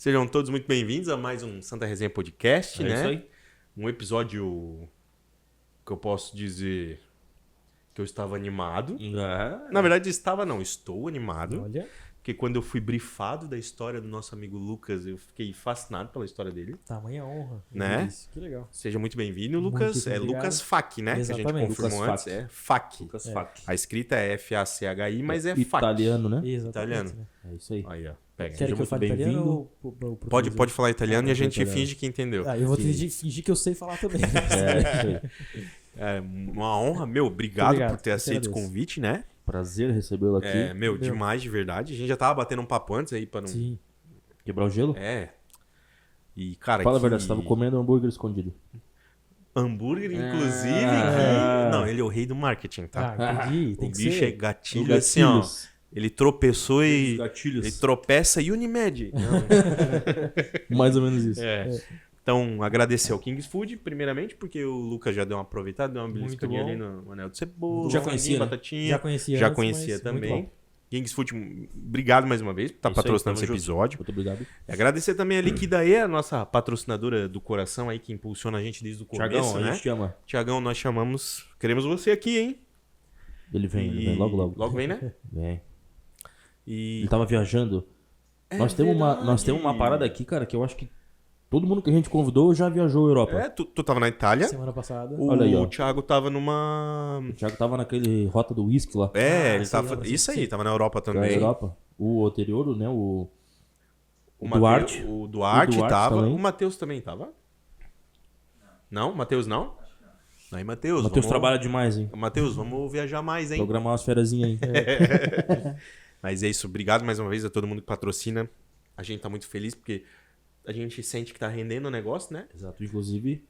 Sejam todos muito bem-vindos a mais um Santa Resenha Podcast, né? Isso aí. Um episódio que eu posso dizer que eu estava animado. Na verdade, estou animado. Olha, Porque quando eu fui brifado da história do nosso amigo Lucas, eu fiquei fascinado pela história dele. tamanha honra. Né? Isso, que legal. Seja muito bem-vindo, Muito Lucas. É obrigado. Lucas Fac, né? Que a gente Exatamente. confirmou Lucas antes. Fac. É Fac. Lucas Fac. A escrita é F-A-C-H-I, mas é Fac. Italiano, né? Exatamente. Italiano. Né? É isso aí. Aí, ó. Pega. Quer que eu muito fale italiano bem-vindo. ou Pode falar italiano e a gente italiano. finge que entendeu. Eu vou fingir que eu sei falar também. É, isso aí. É uma honra, meu. Obrigado Obrigado, por ter eu que aceito o agradeço. convite, né? Prazer recebê-lo aqui. É, meu, demais de verdade. A gente já tava batendo um papo antes aí pra não. Sim. Quebrar o gelo? É. E, cara, Fala a que... verdade, você tava comendo hambúrguer escondido. hambúrguer, inclusive. Ah. Que... Não, ele é o rei do marketing, tá? Ah, entendi. O Tem que bicho ser. é gatilho, Gatilhos. assim, ó. Ele tropeçou e. Gatilhos. Ele tropeça e Unimed. Não. Mais ou menos isso. É. Então, agradecer ao Kings Food, primeiramente, porque o Lucas já deu uma aproveitada, deu uma beliscadinha bom. ali no anel de cebola, Já franguinho, conhecia, né? batatinha. Já conhecia Já antes, conhecia mas também. muito bom. Kings Food, obrigado mais uma vez por estar Isso aí, patrocinando tamo esse junto. episódio. Muito obrigado. Agradecer também a Liquidae, a nossa patrocinadora do coração aí, que impulsiona a gente desde o começo, Tiagão, né? a gente te ama. Tiagão, nós chamamos... Queremos você aqui, hein? Ele vem logo, logo. Logo vem, né? Vem. E... Ele tava viajando. É nós temos uma verdade. parada aqui, cara, que eu acho que todo mundo que a gente convidou já viajou a Europa. É, tu tava na Itália. Semana passada. Olha aí, ó. O Thiago tava numa... O Thiago tava naquele rota do whisky lá. É, ele sim, tava... lembro, sim. Isso aí, tava na Europa Da também. Europa. O anterior, né? O Mateu- Duarte. O Duarte O Duarte tava. também. O Matheus também tava? Não? Matheus não? Aí, Matheus. Matheus vamos... trabalha demais, hein? Matheus, vamos viajar mais, hein? Programar umas ferazinhas aí. Mas é isso. Obrigado mais uma vez a todo mundo que patrocina. A gente tá muito feliz porque a gente sente que tá rendendo o negócio, né? Exato. Inclusive,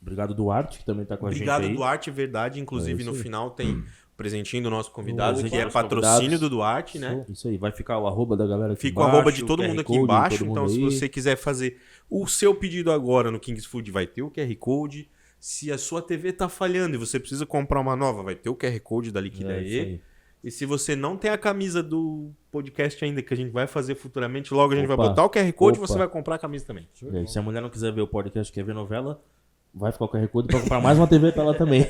obrigado Duarte, que também tá com a Obrigado, gente aí. Duarte, verdade. Inclusive, É isso no aí. final tem o presentinho do nosso convidado, Opa, que é os patrocínio convidados. do Duarte, né? Isso aí, vai ficar o arroba da galera aqui Fica o embaixo, arroba de todo QR mundo aqui Code, embaixo. todo mundo Então, se aí. você quiser fazer o seu pedido agora no Kings Food, vai ter o QR Code. Se a sua TV tá falhando e você precisa comprar uma nova, vai ter o QR Code da É, isso Liquidae. aí. E se você não tem a camisa do podcast ainda, que a gente vai fazer futuramente, logo a gente vai Opa. botar o QR Code e Opa. você vai comprar a camisa também. Show de E aí, bola. se a mulher não quiser ver o podcast, quer ver novela, vai ficar o QR Code pra comprar mais uma TV pra ela também.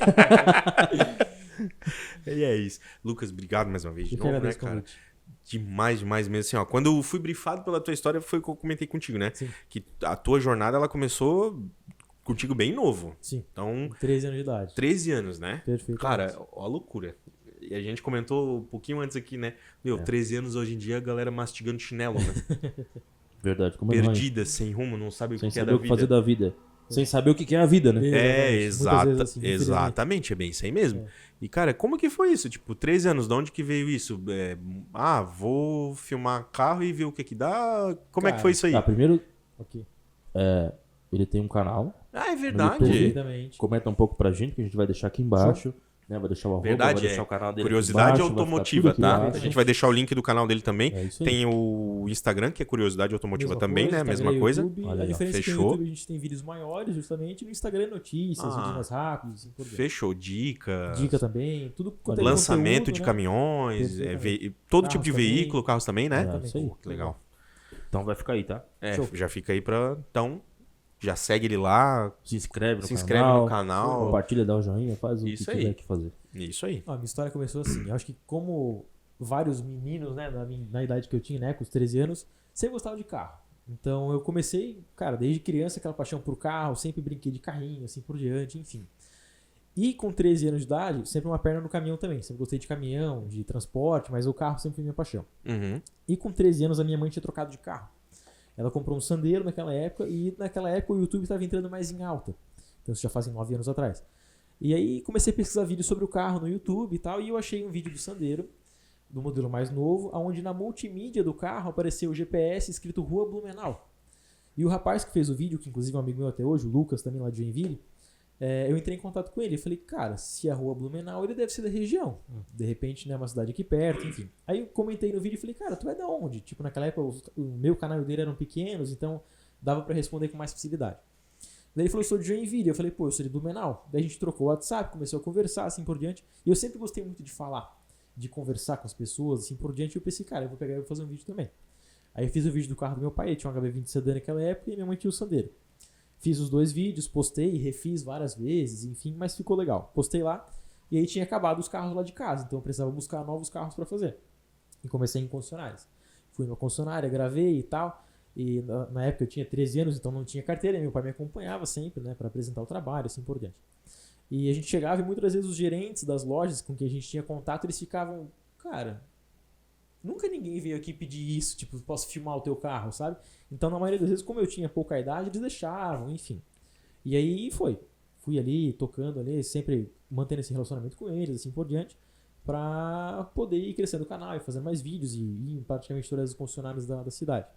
E é isso. Lucas, obrigado mais uma vez de Eu que novo, né, agradeço o cara? convite. Demais mesmo. Assim, ó, quando eu fui brifado pela tua história, foi o que eu comentei contigo, né? Sim. Que a tua jornada, ela começou contigo bem novo. Sim. Então, 13 anos de idade. 13 anos, né? Perfeito. Cara, ó a loucura. E a gente comentou um pouquinho antes aqui, né? Meu, 13 anos hoje em dia, a galera mastigando chinelo, né? Verdade, como é ruim. Perdida, sem rumo, não sabe o Sem que é saber da o que fazer vida. da vida. Sem saber o que é a vida, né? É, Exatamente. Muitas vezes assim, infelizmente. exatamente, é bem isso aí mesmo. E, cara, como que foi isso? Tipo, 13 anos, de onde que veio isso? Vou filmar carro e ver o que que dá? Como é que Cara, foi isso aí? Tá, primeiro, Ok. ele tem um canal. Ah, é YouTube. verdade. Perfeitamente. Comenta um pouco pra gente, que a gente vai deixar aqui embaixo. Né? Vai deixar o arroba, Verdade, vai deixar é. o canal dele Curiosidade aqui embaixo, vai ficar Automotiva, tudo aqui tá? embaixo. A gente vai deixar o link do canal dele também. É isso aí. Tem o Instagram, que é Curiosidade Automotiva Mesma também, coisa, né? Instagram Mesma e coisa. YouTube. Olha A aí, ó. diferença é que no Fechou. YouTube a gente tem vídeos maiores, justamente. No Instagram é notícias, Ah. vídeos mais rápidos, assim por diante. Fechou. Dicas. Dica também. Tudo quanto é Lançamento conteúdo, de né? caminhões, Perfeitamente. todo Carros tipo de também. veículo, carros também, né? É, isso aí. Pô, que legal. Então vai ficar aí, tá? É, Show. já fica aí pra... Então, já segue ele lá, Se inscreve no se canal. inscreve no canal. Compartilha, dá o joinha, faz o Isso que aí. tiver que fazer. Isso aí. A minha história começou assim. Eu acho que como vários meninos, né, na idade que eu tinha, né, com os 13 anos, sempre gostava de carro. Então eu comecei, cara, desde criança, aquela paixão por carro, sempre brinquei de carrinho, assim por diante, enfim. E com 13 anos de idade, sempre uma perna no caminhão também. Sempre gostei de caminhão, de transporte, mas o carro sempre foi minha paixão. Uhum. E com 13 anos a minha mãe tinha trocado de carro. Ela comprou um Sandero naquela época e naquela época o YouTube estava entrando mais em alta. Então isso já fazem 9 anos atrás. E aí comecei a pesquisar vídeos sobre o carro no YouTube e tal, e eu achei um vídeo do Sandero, do modelo mais novo, onde na multimídia do carro apareceu o GPS escrito Rua Blumenau. E o rapaz que fez o vídeo, que inclusive é um amigo meu até hoje, o Lucas, também lá de Joinville, eu entrei em contato com ele. Eu falei, cara, se é a Rua Blumenau, ele deve ser da região. De repente, né, uma cidade aqui perto, enfim. Aí eu comentei no vídeo e falei, cara, tu é da onde? Tipo, naquela época o meu canal e o dele eram pequenos, então dava pra responder com mais facilidade. Daí ele falou, eu sou de Joinville. Eu falei, pô, eu sou de Blumenau. Daí a gente trocou o WhatsApp, começou a conversar, assim por diante. E eu sempre gostei muito de falar, de conversar com as pessoas, assim por diante. E eu pensei, cara, eu vou pegar e vou fazer um vídeo também. Aí eu fiz o vídeo do carro do meu pai, ele tinha um HB20 sedã naquela época e minha mãe tinha o Sandero. Fiz os 2 vídeos, postei, refiz várias vezes, enfim, mas ficou legal. Postei lá e aí tinha acabado os carros lá de casa, então eu precisava buscar novos carros para fazer. E comecei em concessionárias. Fui numa concessionária, gravei e tal. E na época eu tinha 13 anos, então não tinha carteira, e meu pai me acompanhava sempre, né, para apresentar o trabalho, assim por diante. E a gente chegava e muitas vezes os gerentes das lojas com quem a gente tinha contato, eles ficavam, cara, nunca ninguém veio aqui pedir isso, tipo, posso filmar o teu carro, sabe? Então na maioria das vezes, como eu tinha pouca idade, eles deixavam, enfim. E aí fui ali, tocando ali, sempre mantendo esse relacionamento com eles, assim por diante, para poder ir crescendo o canal e fazendo mais vídeos e ir em praticamente todas as concessionárias da cidade.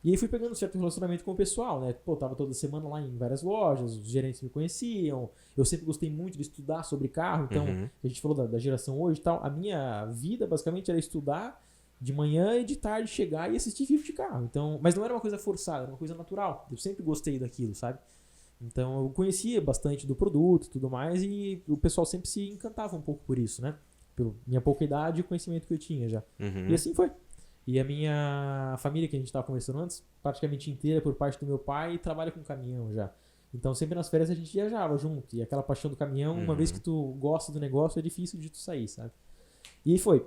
E aí fui pegando um certo relacionamento com o pessoal, né? Pô, tava toda semana lá em várias lojas, os gerentes me conheciam, eu sempre gostei muito de estudar sobre carro, então a gente falou da geração hoje e tal, a minha vida basicamente era estudar de manhã e de tarde chegar e assistir vídeo de carro, então, mas não era uma coisa forçada, era uma coisa natural, eu sempre gostei daquilo, sabe? Então eu conhecia bastante do produto e tudo mais e o pessoal sempre se encantava um pouco por isso, né? Pela minha pouca idade e o conhecimento que eu tinha já. E assim foi. E a minha família, que a gente estava conversando antes, praticamente inteira por parte do meu pai, trabalha com caminhão já. Então sempre nas férias a gente viajava junto. E aquela paixão do caminhão, uma vez que tu gosta do negócio, é difícil de tu sair, sabe? E aí foi.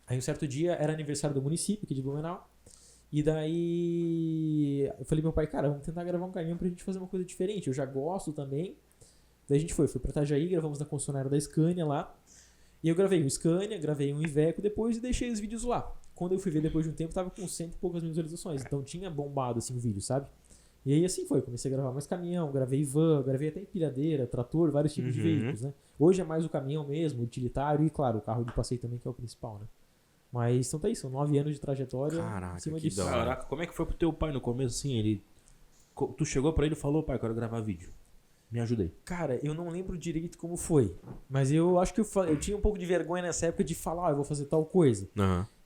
Aí um certo dia era aniversário do município aqui de Blumenau. E daí eu falei pro meu pai, cara, vamos tentar gravar um caminhão pra gente fazer uma coisa diferente. Eu já gosto também. Daí a gente foi pra Itajaí, gravamos na concessionária da Scania lá. E eu gravei um Scania, gravei um Iveco depois e deixei os vídeos lá. Quando eu fui ver depois de um tempo, tava com 100 e poucas mil visualizações. Então tinha bombado assim o vídeo, sabe? E aí assim foi, comecei a gravar mais caminhão, gravei van, gravei até empilhadeira, trator, vários tipos de veículos, né? Hoje é mais o caminhão mesmo, utilitário e claro, o carro de passeio também que é o principal, né? Mas então tá aí, são 9 anos de trajetória. Caraca, em cima que disso. da hora. Caraca, como é que foi pro teu pai no começo, assim, tu chegou pra ele e falou, pai, eu quero gravar vídeo. Me ajuda aí. Cara, eu não lembro direito como foi, mas eu acho que eu tinha um pouco de vergonha nessa época de falar, eu vou fazer tal coisa.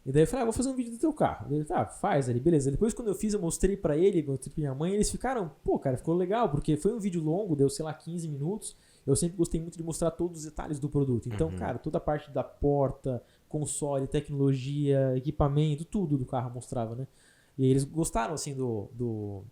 E daí eu falei, vou fazer um vídeo do teu carro. Ele, tá, faz ali, beleza. Depois quando eu fiz, eu mostrei pra ele, mostrei pra minha mãe, eles ficaram, pô, cara, ficou legal, porque foi um vídeo longo, deu, sei lá, 15 minutos. Eu sempre gostei muito de mostrar todos os detalhes do produto. Então, cara, toda a parte da porta, console, tecnologia, equipamento, tudo do carro mostrava, né? E eles gostaram, assim, do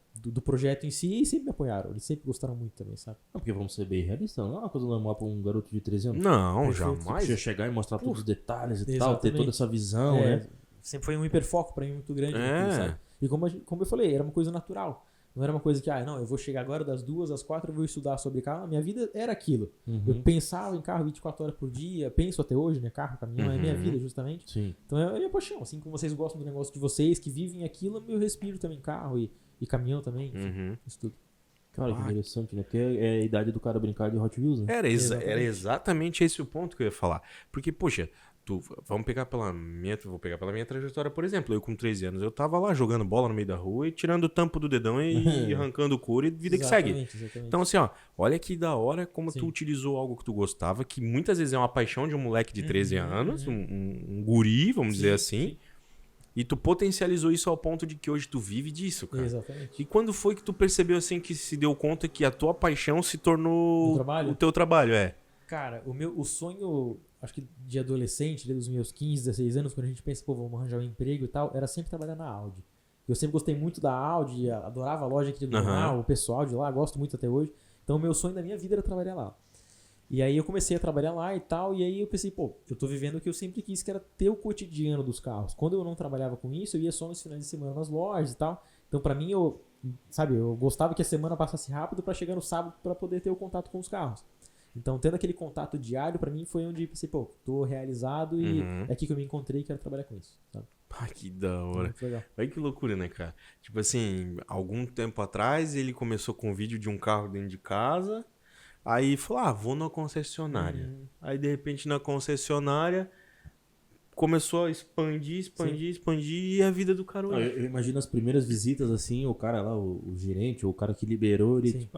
projeto em si e sempre me apoiaram. Eles sempre gostaram muito também, sabe? Não, porque vamos ser bem realistas, não é uma coisa normal pra um garoto de 13 anos. Não, Perfeito. jamais. Você chegar e mostrar todos os detalhes e tal, ter Exatamente. toda essa visão, né? Sempre foi um hiperfoco pra mim muito grande. É. Sabe? E como eu falei, era uma coisa natural. Não era uma coisa que, não, eu vou chegar agora das 2 às 4 eu vou estudar sobre carro. A minha vida era aquilo. Eu pensava em carro 24 horas por dia, penso até hoje, né? Carro, caminhão, é a minha vida, justamente. Sim. Então é a minha paixão. Assim como vocês gostam do negócio de vocês, que vivem aquilo, eu respiro também carro e caminhão também. Enfim, isso tudo. Cara, que interessante, né? Porque é a idade do cara brincar de Hot Wheels, né? Era Exatamente. exatamente esse o ponto que eu ia falar. Porque, poxa, vou pegar pela minha trajetória, por exemplo. Eu com 13 anos, eu tava lá jogando bola no meio da rua e tirando o tampo do dedão e arrancando o couro e vida que segue. Exatamente. Então, assim, ó, olha que da hora como Sim. tu utilizou algo que tu gostava, que muitas vezes é uma paixão de um moleque de 13 anos, um guri, vamos dizer assim. Sim. E tu potencializou isso ao ponto de que hoje tu vive disso, cara. Exatamente. E quando foi que tu percebeu, assim, que se deu conta que a tua paixão se tornou O trabalho? o teu trabalho, Cara, o sonho, acho que de adolescente, dos meus 15, 16 anos, quando a gente pensa, pô, vamos arranjar um emprego e tal, era sempre trabalhar na Audi. Eu sempre gostei muito da Audi, adorava a loja aqui de Blumenau, o pessoal de lá, gosto muito até hoje. Então o meu sonho da minha vida era trabalhar lá. E aí eu comecei a trabalhar lá e tal, e aí eu pensei, pô, eu tô vivendo o que eu sempre quis, que era ter o cotidiano dos carros. Quando eu não trabalhava com isso, eu ia só nos finais de semana nas lojas e tal. Então pra mim, eu gostava que a semana passasse rápido pra chegar no sábado pra poder ter o contato com os carros. Então, tendo aquele contato diário, pra mim foi onde eu pensei, pô, tô realizado e é aqui que eu me encontrei e quero trabalhar com isso, sabe? Ai, que da hora. Muito legal. Olha que loucura, né, cara? Tipo assim, algum tempo atrás ele começou com um vídeo de um carro dentro de casa, aí falou, vou na concessionária. Aí, de repente, na concessionária, começou a expandir e a vida do cara Não, hoje. eu imagino as primeiras visitas, assim, o cara lá, o gerente, ou o cara que liberou, ele, Sim. tipo,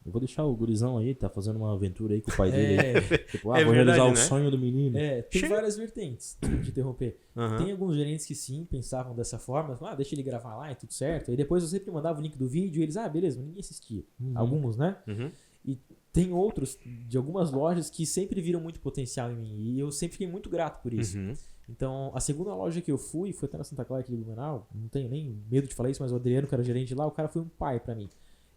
eu vou deixar o gurizão aí, tá fazendo uma aventura aí com o pai dele. Tipo, vou verdade, realizar o né? sonho do menino. Tem várias vertentes, de interromper. Aham. Tem alguns gerentes que sim, pensavam dessa forma, deixa ele gravar lá e tudo certo. Aí depois eu sempre mandava o link do vídeo e eles, beleza, mas ninguém assistia. Alguns, né? Uhum. E tem outros de algumas lojas que sempre viram muito potencial em mim. E eu sempre fiquei muito grato por isso. Uhum. Então, a segunda loja que eu fui foi até na Santa Clara aqui de Blumenau. Não tenho nem medo de falar isso, mas o Adriano, que era gerente lá, o cara foi um pai pra mim.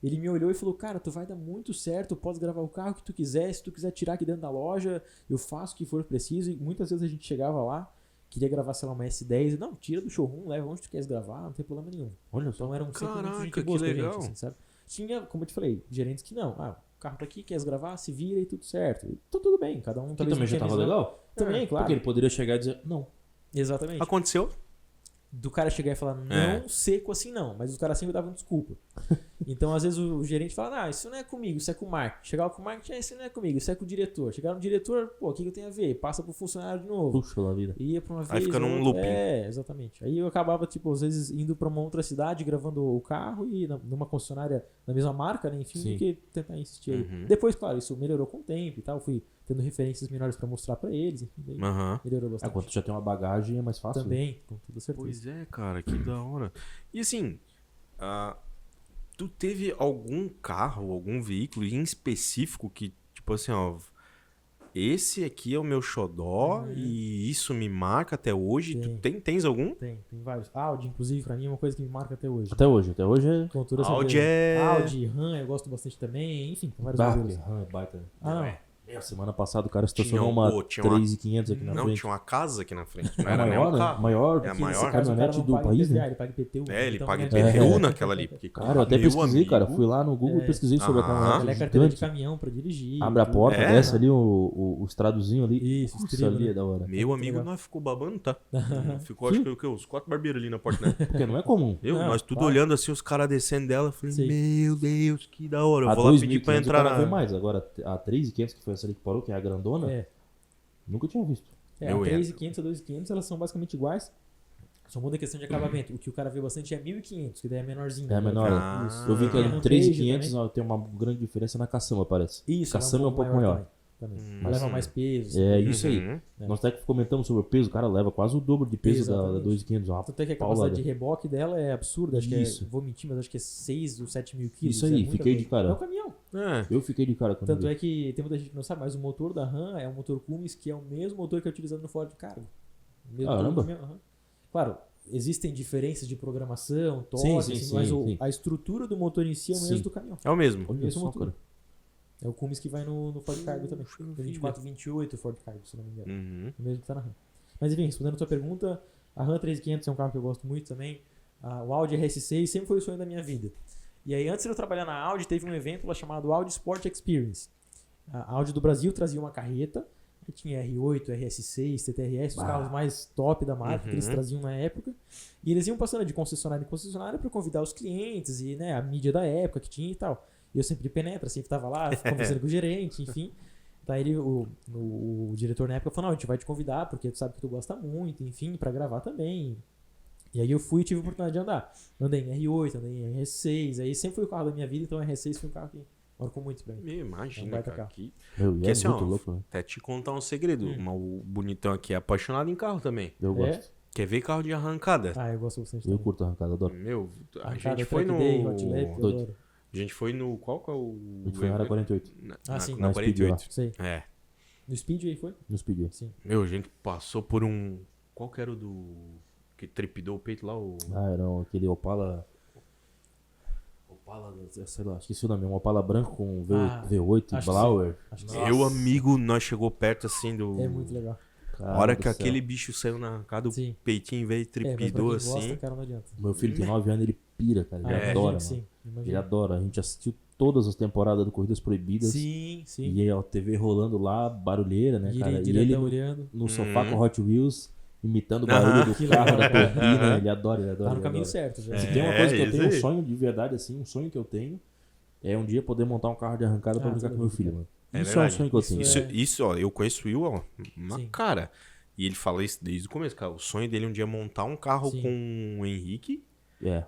Ele me olhou e falou, cara, tu vai dar muito certo, pode gravar o carro que tu quiser, se tu quiser tirar aqui dentro da loja, eu faço o que for preciso. E muitas vezes a gente chegava lá, queria gravar, sei lá, uma S10, e, não, tira do showroom, leva onde tu queres gravar, não tem problema nenhum. Olha só. Então eram sempre muito Caraca, gente boa que com a gente, legal. assim, sabe? Tinha, como eu te falei, gerentes que não, o carro tá aqui, queres gravar, se vira e tudo certo. Então tudo bem, cada um Que talvez também não já tinha tava visão. legal? Também, claro. Porque ele poderia chegar e dizer, não. Exatamente. Aconteceu? Do cara chegar e falar não seco assim não, mas os caras sempre davam desculpa. Então às vezes o gerente fala, não, isso não é comigo, isso é com o marketing. Chegava com o marketing, isso não é comigo, isso é com o diretor. Chegava no diretor, pô, o que eu tenho a ver? Passa pro funcionário de novo. Puxa da vida. Ia pra uma vez. Aí fica num outra. looping. Exatamente. Aí eu acabava, tipo, às vezes indo pra uma outra cidade, gravando o carro e numa concessionária da mesma marca, né? Enfim, Sim. do que tentar insistir aí. Uhum. Depois, claro, isso melhorou com o tempo e tal. Fui tendo referências melhores pra mostrar pra eles, enfim, daí Aham. melhorou bastante. Quando tu já tem uma bagagem é mais fácil. Também, com toda certeza. Pois é, cara, que da hora. E assim, tu teve algum carro, algum veículo em específico que, tipo assim, ó, esse aqui é o meu xodó e isso me marca até hoje? Tu tens algum? Tem vários. Audi, inclusive, pra mim é uma coisa que me marca até hoje. Até hoje é... Com toda Audi certeza. é... Audi, RAM, eu gosto bastante também. Enfim, tem vários modelos. é baita. Ah, Semana passada o cara Tinha estacionou uma- uma tinha uma- 3.500 aqui na Não, frente. tinha uma casa aqui na frente. Não É era nem um maior, né? carro. Maior É a que maior. essa Mas o cara caminhonete não do paga país, IPVA, né? ele paga IPTU. É, ele então paga ganha IPTU naquela ali. Porque, Cara, eu até meu pesquisei, cara. amigo. Fui lá no Google, pesquisei sobre a Ah. caminhonete Ela é carteira de gigante. caminhão pra dirigir. Abre a tudo. porta, É? desce ali o estradozinho ali. Isso, Nossa, estribo, ali né? é da hora. Meu amigo, legal. nós ficou babando, tá? Ficou, acho que o quê? Uns 4 barbeiros ali na porta, né? Porque não é comum. Nós tudo claro. olhando assim, os caras descendo dela. Eu falei, Sim. meu Deus, que da hora. Eu A vou lá pedir pra 2.500 entrar o cara vê na... mais. Agora, a 3.500, que foi essa ali que parou, que é a grandona, É. nunca tinha visto. A Eu 3.500 e a 2.500 elas são basicamente iguais. Só muda a questão de acabamento. O que o cara vê bastante é 1.500, que daí é menorzinho. É a menor. Ah. Eu vi que a Tem um 3.500 também. tem uma grande diferença na caçamba, parece. Isso, Caçamba é um pouco maior. Também. Mas leva mais peso. É isso aí. Uhum. Nós até que comentamos sobre o peso, o cara leva quase o dobro de peso da Exatamente. 2.500. Uma Tanto é que a paulada. capacidade de reboque dela é absurda. Acho Isso. que é, vou mentir, mas acho que é 6 ou 7 mil quilos. Isso aí, é muita fiquei coisa. de cara. É um caminhão. É. Eu fiquei de cara quando Tanto vi. é que tem muita gente que não sabe, mas o motor da RAM é um motor Cummins que é o mesmo motor que é utilizado no Ford Cargo. O mesmo Caramba. motor do caminhão, aham. Claro, existem diferenças de programação, torque, Sim, assim, sim, mas sim. a estrutura do motor em si é o mesmo Sim. do caminhão. É o mesmo. Olha mesmo só, motor. cara. É o Cummins que vai no Ford Cargo também. Puxa No vida. 24, 28 o Ford Cargo, se eu não me engano. Uhum. O mesmo que tá na RAM. Mas enfim, respondendo a tua pergunta, a RAM 3500 é um carro que eu gosto muito também. O Audi RS6 sempre foi o sonho da minha vida. E aí, antes de eu trabalhar na Audi, teve um evento lá chamado Audi Sport Experience. A Audi do Brasil trazia uma carreta, que tinha R8, RS6, TTRS, os carros mais top da marca que eles traziam na época. E eles iam passando de concessionária em concessionária para convidar os clientes e, né, a mídia da época que tinha e tal. E eu sempre de penetra, sempre tava lá, conversando com o gerente, enfim. Daí ele, o diretor na época falou, não, a gente vai te convidar, porque tu sabe que tu gosta muito, enfim, pra gravar também. E aí eu fui e tive a oportunidade de andar. Andei em R8, andei em RS6, aí sempre foi o carro da minha vida, então o RS6 foi um carro que marcou muito pra mim. Me É um imagina, baita cara. carro. Que... Meu, e Porque é assim, muito ó, louco, né? até te contar um segredo. Mas o bonitão aqui é apaixonado em carro também. Eu gosto. Quer ver carro de arrancada? Ah, eu gosto bastante Eu também. curto a arrancada, adoro. Meu, a Arrancada, gente foi Track no... Day, Hot Lap, eu Doido. adoro. A gente foi no... Qual que é o... A gente foi na área 48. Ah, sim. Na Na Speedway 48. Sei. É. No Speedway foi? No Speedway. Sim. Meu, a gente passou por um... Qual que era o do... Que trepidou o peito lá? O... Ah, era aquele Opala, sei lá, esqueci o nome. Um Opala branco com V8 acho e Blauer. Acho que Meu amigo, nós chegou perto assim do... é muito legal. A hora Cara que do céu. aquele bicho saiu na cara do Sim. peitinho, velho, Mas pra trepidou quem assim. gosta, cara, não adianta. Meu filho tem 9 anos, ele pira, cara. Ele imagino adora, que mano. sim. Imagino. Ele adora. A gente assistiu todas as temporadas do Corridas Proibidas. Sim, sim. E a TV rolando lá, barulheira, né, cara? E ele Diretão olhando. no sofá com Hot Wheels, imitando o Aham. barulho Que do carro legal, da cara. turbina. Ele adora, ele adora. Tá no ele caminho adora. certo já. Se tem uma coisa que eu isso tenho um aí. sonho de verdade, assim, um sonho que eu tenho, é um dia poder montar um carro de arrancada pra Ah, brincar tudo com meu bem, filho, cara. mano. É Isso é um verdade. sonho que eu tenho. Isso, ó, eu conheço o Will, ó, uma Sim. cara. E ele fala isso desde o começo, cara. O sonho dele é um dia montar um carro Sim. com o Henrique É.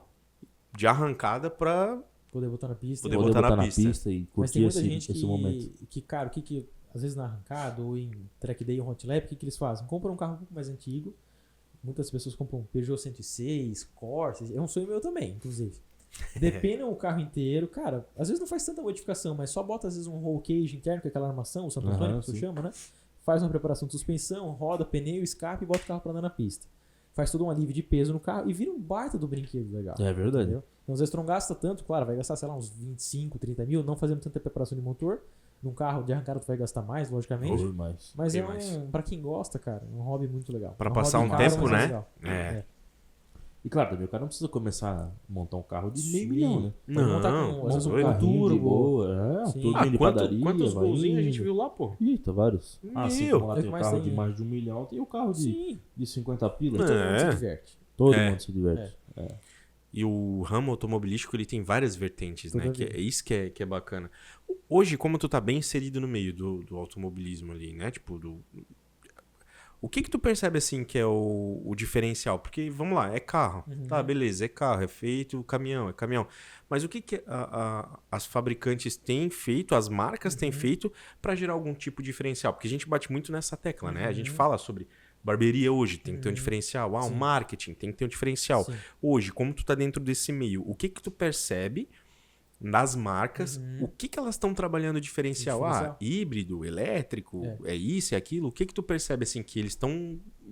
de arrancada pra... Poder botar na pista. Poder Poder botar botar na na pista. pista e Mas curtir tem muita esse, gente esse momento. que, cara, o que às vezes na arrancada ou em track day ou hot lap, o que eles fazem? Compram um carro um pouco mais antigo. Muitas pessoas compram um Peugeot 106, Corsa. É um sonho meu também, inclusive. depenam o carro inteiro. Cara, às vezes não faz tanta modificação, mas só bota às vezes um roll cage interno, que é aquela armação, o Santo Antônio, que tu chama, né? Faz uma preparação de suspensão, roda, pneu, escape e bota o carro pra andar na pista. Faz todo um alívio de peso no carro e vira um baita do brinquedo legal. É verdade. Entendeu? Então às vezes tu não gasta tanto, claro, vai gastar, sei lá, uns 25, 30 mil, não fazendo tanta preparação de motor. Num carro de arrancada tu vai gastar mais, logicamente. Mas Bem é mais. pra quem gosta, cara, um hobby muito legal. Pra É um passar hobby um caro, tempo, mas é né? legal. É. E claro, também o cara não precisa começar a montar um carro de meio Sim. milhão, né? Pode montar Não, com, às vezes, um doido. carro turbo. boa, Sim. turbina de padaria, Quantos vai golzinhos a gente indo. viu lá, pô? Eita, vários. Assim Meu, como lá é tem que o mais carro tem, de né? mais de 1 milhão, tem o carro Sim. de 50 pila. Todo mundo se É. diverte. Todo É. mundo se diverte. E o ramo automobilístico, ele tem várias vertentes, né? Toda Que vez. é isso que é bacana. Hoje, como tu tá bem inserido no meio do automobilismo ali, né? Tipo, o que tu percebe, assim, que é o diferencial? Porque, vamos lá, é carro. Tá, beleza, é carro, é feito caminhão, é caminhão. Mas o que as fabricantes têm feito, as marcas têm feito para gerar algum tipo de diferencial? Porque a gente bate muito nessa tecla, né? A gente fala sobre barbearia hoje, tem que ter um diferencial. Um marketing, tem que ter um diferencial. Sim. Hoje, como tu tá dentro desse meio, o que tu percebe nas marcas, o que elas estão trabalhando diferencial? Diferencial. Híbrido, elétrico, é isso, é aquilo? O que tu percebe, assim, que eles estão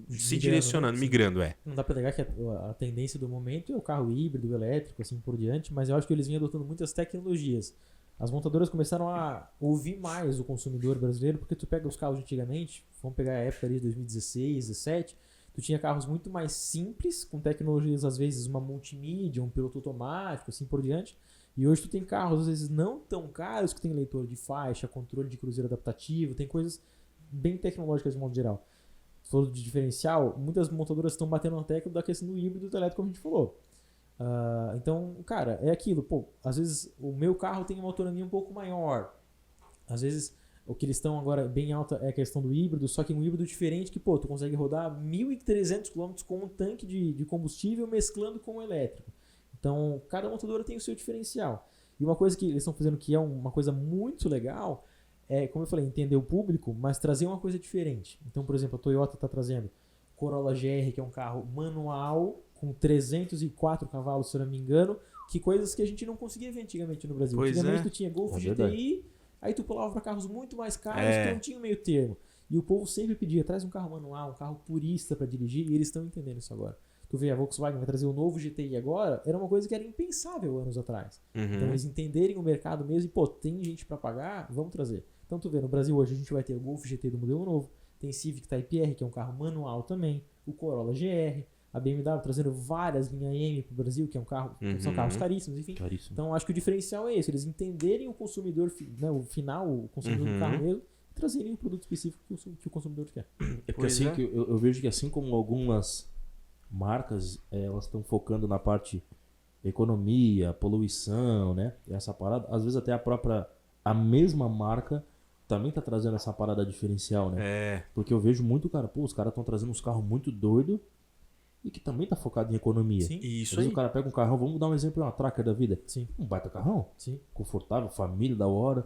se Migrando, direcionando, né? Sim. migrando, Não dá pra negar que a tendência do momento é o carro híbrido, elétrico, assim por diante, mas eu acho que eles vêm adotando muitas tecnologias. As montadoras começaram a ouvir mais o consumidor brasileiro, porque tu pega os carros de antigamente, vamos pegar a época ali de 2016, 2017, tu tinha carros muito mais simples, com tecnologias às vezes uma multimídia, um piloto automático, assim por diante. E hoje tu tem carros às vezes não tão caros, que tem leitor de faixa, controle de cruzeiro adaptativo, tem coisas bem tecnológicas de modo geral. Falando de diferencial, muitas montadoras estão batendo na tecla da questão do híbrido e do elétrico, como a gente falou. Então, cara, é aquilo. Pô, às vezes o meu carro tem uma autonomia um pouco maior. Às vezes o que eles estão agora bem alta é a questão do híbrido, só que um híbrido diferente que, pô, tu consegue rodar 1.300 km com um tanque de combustível mesclando com o elétrico. Então, cada montadora tem o seu diferencial. E uma coisa que eles estão fazendo que é uma coisa muito legal é, como eu falei, entender o público, mas trazer uma coisa diferente. Então, por exemplo, a Toyota está trazendo Corolla GR, que é um carro manual com 304 cavalos, se eu não me engano, que coisas que a gente não conseguia ver antigamente no Brasil. Pois antigamente é. tu tinha Golf É GTI, verdade. aí tu pulava para carros muito mais caros É. que não tinha meio termo. E o povo sempre pedia, traz um carro manual, um carro purista para dirigir, e eles estão entendendo isso agora. Tu vê, a Volkswagen vai trazer o novo GTI agora, era uma coisa que era impensável anos atrás. Então eles entenderem o mercado mesmo e, pô, tem gente para pagar, vamos trazer. Então tu vê, no Brasil hoje a gente vai ter o Golf GT do modelo novo, tem Civic Type R, que é um carro manual também, o Corolla GR, a BMW trazendo várias linhas M pro Brasil, que é um carro, são carros caríssimos, enfim. Caríssimo. Então acho que o diferencial é esse, eles entenderem o consumidor, né, o final, o consumidor do carro mesmo, e trazerem o produto específico que o consumidor quer. É porque Pois assim é. que eu vejo que assim como algumas marcas elas estão focando na parte economia, poluição, né? Essa parada, às vezes até a mesma marca também tá trazendo essa parada diferencial, né? É, Porque eu vejo muito, cara, pô, os caras estão trazendo uns carros muito doidos e que também tá focado em economia. Sim. Às isso vezes aí. o cara pega um carrão, vamos dar um exemplo, uma Tracker da vida. Sim, Um baita carrão, sim. confortável, família da hora,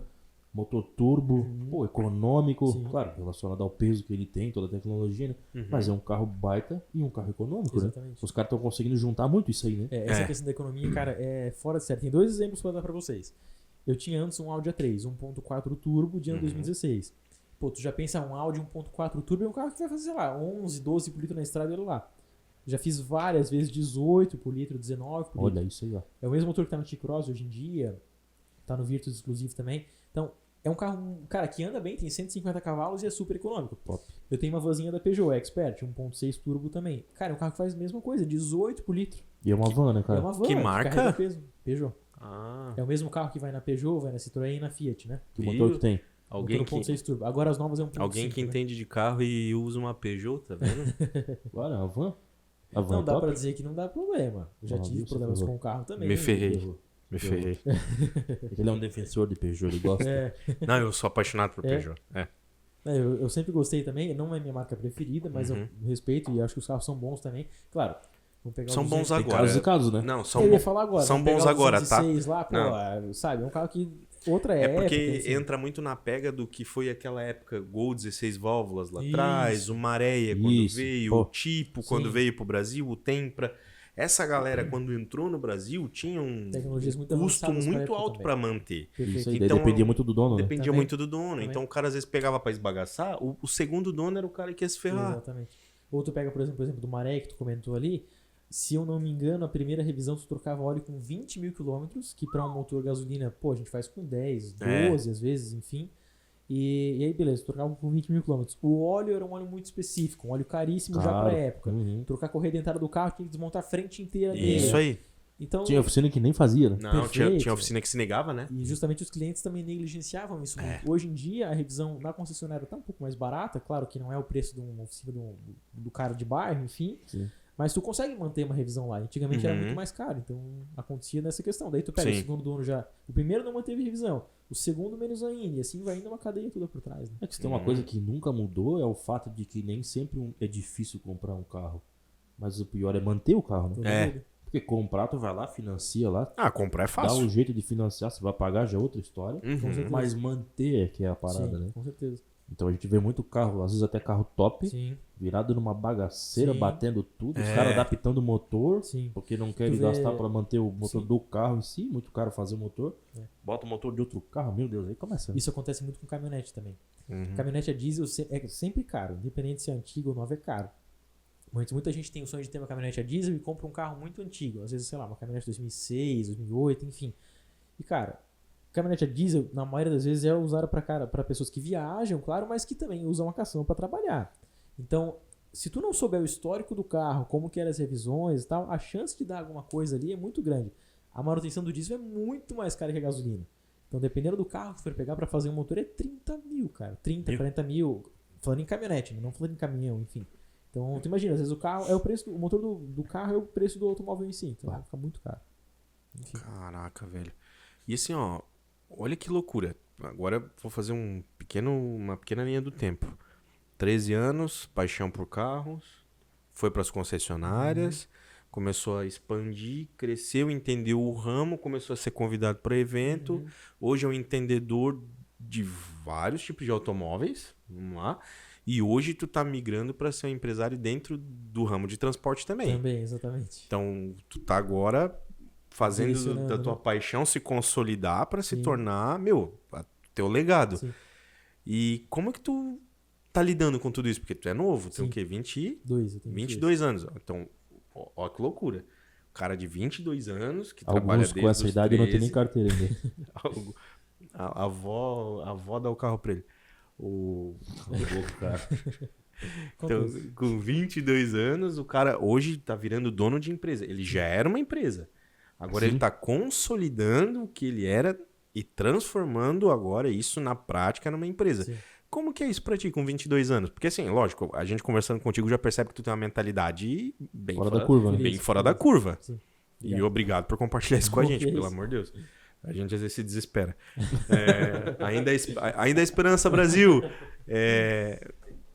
motor turbo, pô, econômico, Sim. claro, relacionado ao peso que ele tem, toda a tecnologia, né? Mas é um carro baita e um carro econômico, né? Exatamente. Os caras estão conseguindo juntar muito isso aí, né? Essa questão da economia, cara, é fora de série. Tem dois exemplos para dar para vocês. Eu tinha antes um Audi A3, 1.4 turbo de ano 2016. Pô, tu já pensa, um Audi 1.4 turbo é um carro que vai fazer, sei lá, 11, 12 por litro na estrada e olha lá. Já fiz várias vezes 18 por litro, 19 por litro. Olha isso aí, ó. É o mesmo motor que tá no T-Cross hoje em dia, tá no Virtus exclusivo também. Então, é um carro, cara, que anda bem, tem 150 cavalos e é super econômico. Top. Eu tenho uma vanzinha da Peugeot, Expert, 1.6 turbo também. Cara, é um carro que faz a mesma coisa, 18 por litro. E é uma van, né, cara? É uma van, Que marca? carrega peso. Peugeot. Ah, É o mesmo carro que vai na Peugeot, vai na Citroën e na Fiat, né? Que motor que tem? alguém Motor que, 1.6 turbo. Agora as novas é 1.5. alguém que né? entende de carro e usa uma Peugeot, tá vendo? Claro, é uma van. A van Não é dá top. pra dizer que não dá problema. Eu já Ah, tive viu, problemas você com o carro também. Me ferrei. Ferrou. Me ferrei. Ele é um defensor de Peugeot, ele gosta. É, Não, eu sou apaixonado por É. Peugeot. É. eu sempre gostei também. Não é minha marca preferida, mas eu respeito e acho que os carros são bons também. Claro, vamos pegar São o bons 200. Tem agora. casos e casos, né? Não, são Eu ia bons. falar agora. são vamos pegar bons o agora, tá? 206 lá, pô, Não. sabe? É um carro que outra Porque época. assim. entra muito na pega do que foi aquela época Gol 16 válvulas lá Isso. atrás, o Maréia quando Isso, veio, pô. o Tipo quando Sim. veio pro Brasil, o Tempra. essa galera, quando entrou no Brasil, tinha um Tecnologias muito custo avançadas pra muito época alto também. para manter. Perfeito. Isso aí, Então, daí dependia muito do dono, né? Dependia Também. muito do dono. Também. Então o cara às vezes pegava para esbagaçar, o segundo dono era o cara que ia se ferrar. Exatamente. Ou tu pega, por exemplo, do Maré, que tu comentou ali, se eu não me engano, a primeira revisão tu trocava óleo com 20 mil quilômetros, que para um motor gasolina, pô, a gente faz com 10, 12 às vezes, enfim. E aí, beleza, trocava com 20 mil quilômetros. O óleo era um óleo muito específico, um óleo caríssimo já Claro. pra época. Uhum. Trocar a correia dentada do carro, tinha que desmontar a frente inteira dele. Isso aí. Então, Tinha oficina que nem fazia, né? Não, tinha Perfeito. oficina que se negava, né? e justamente os clientes também negligenciavam isso muito. Hoje em dia, a revisão na concessionária tá um pouco mais barata, claro que não é o preço de uma oficina do cara de bairro, enfim. Sim. Mas tu consegue manter uma revisão lá. Antigamente era Uhum. muito mais caro, então acontecia nessa questão. Daí tu pega o Sim. segundo dono já. O primeiro não manteve revisão, o segundo menos ainda, e assim vai indo uma cadeia toda por trás. Né? É que se tem uma coisa que nunca mudou é o fato de que nem sempre é difícil comprar um carro. Mas o pior é manter o carro, né? Toda É. vida. Porque comprar, tu vai lá, financia lá, Ah, comprar é dá fácil. um jeito de financiar, você vai pagar já é outra história. Uhum. Com certeza. Mas manter é que é a parada, Sim, né? com certeza. Então a gente vê muito carro, às vezes até carro top, Sim, virado numa bagaceira, Sim. batendo tudo, os É. caras adaptando o motor, sim. porque não querem Tu vê- gastar pra manter o motor Sim. do carro em si, muito caro fazer o motor. É. Bota o motor de outro carro, meu Deus, aí começa. Isso acontece muito com caminhonete também. Uhum. Caminhonete a diesel é sempre caro, independente se é antigo ou novo, é caro. Muita gente tem o sonho de ter uma caminhonete a diesel e compra um carro muito antigo. Às vezes, sei lá, uma caminhonete 2006, 2008, enfim. E, cara, caminhonete a diesel, na maioria das vezes, é usada para pessoas que viajam, claro, mas que também usam a cação para trabalhar. Então, se tu não souber o histórico do carro, como que eram as revisões e tal, a chance de dar alguma coisa ali é muito grande. A manutenção do diesel é muito mais cara que a gasolina. Então, dependendo do carro que tu for pegar para fazer um motor, é 30 mil, cara. 30, 40 mil. Falando em caminhonete, não falando em caminhão, enfim. Então, tu imagina, às vezes o carro é o preço, o motor do carro é o preço do automóvel em si. Então, fica muito caro. Enfim. Caraca, velho. E assim, ó, olha que loucura. Agora eu vou fazer uma pequena linha do tempo. 13 anos, paixão por carros, foi para as concessionárias, começou a expandir, cresceu, entendeu o ramo, começou a ser convidado para evento. Hoje é um entendedor de vários tipos de automóveis, vamos lá. E hoje tu tá migrando para ser um empresário dentro do ramo de transporte também. Também, exatamente. Então, tu tá agora fazendo Direcionando, da tua né? paixão se consolidar para se Sim. tornar, teu legado. Sim. E como que tu tá lidando com tudo isso? Porque tu é novo, tem o Sim. quê? 20, Eu tenho 22 anos. Então, ó que loucura. O cara de 22 anos que trabalha Alguns desde com essa os idade não tem 13, nem carteira ainda. a avó dá o carro pra ele. Louco, cara. Então, Acontece. com 22 anos, o cara hoje tá virando dono de empresa. Ele já era uma empresa. Agora Sim. ele tá consolidando o que ele era e transformando agora isso na prática numa empresa. Sim. Como que é isso pra ti com 22 anos? Porque assim, lógico, a gente conversando contigo já percebe que tu tem uma mentalidade bem Fora da curva, né? bem Feliz, fora da feliz. curva. Sim. E Obrigado. obrigado por compartilhar isso com a gente, Que pelo isso. amor de Deus. A gente às vezes se desespera. Ainda há esperança, Brasil!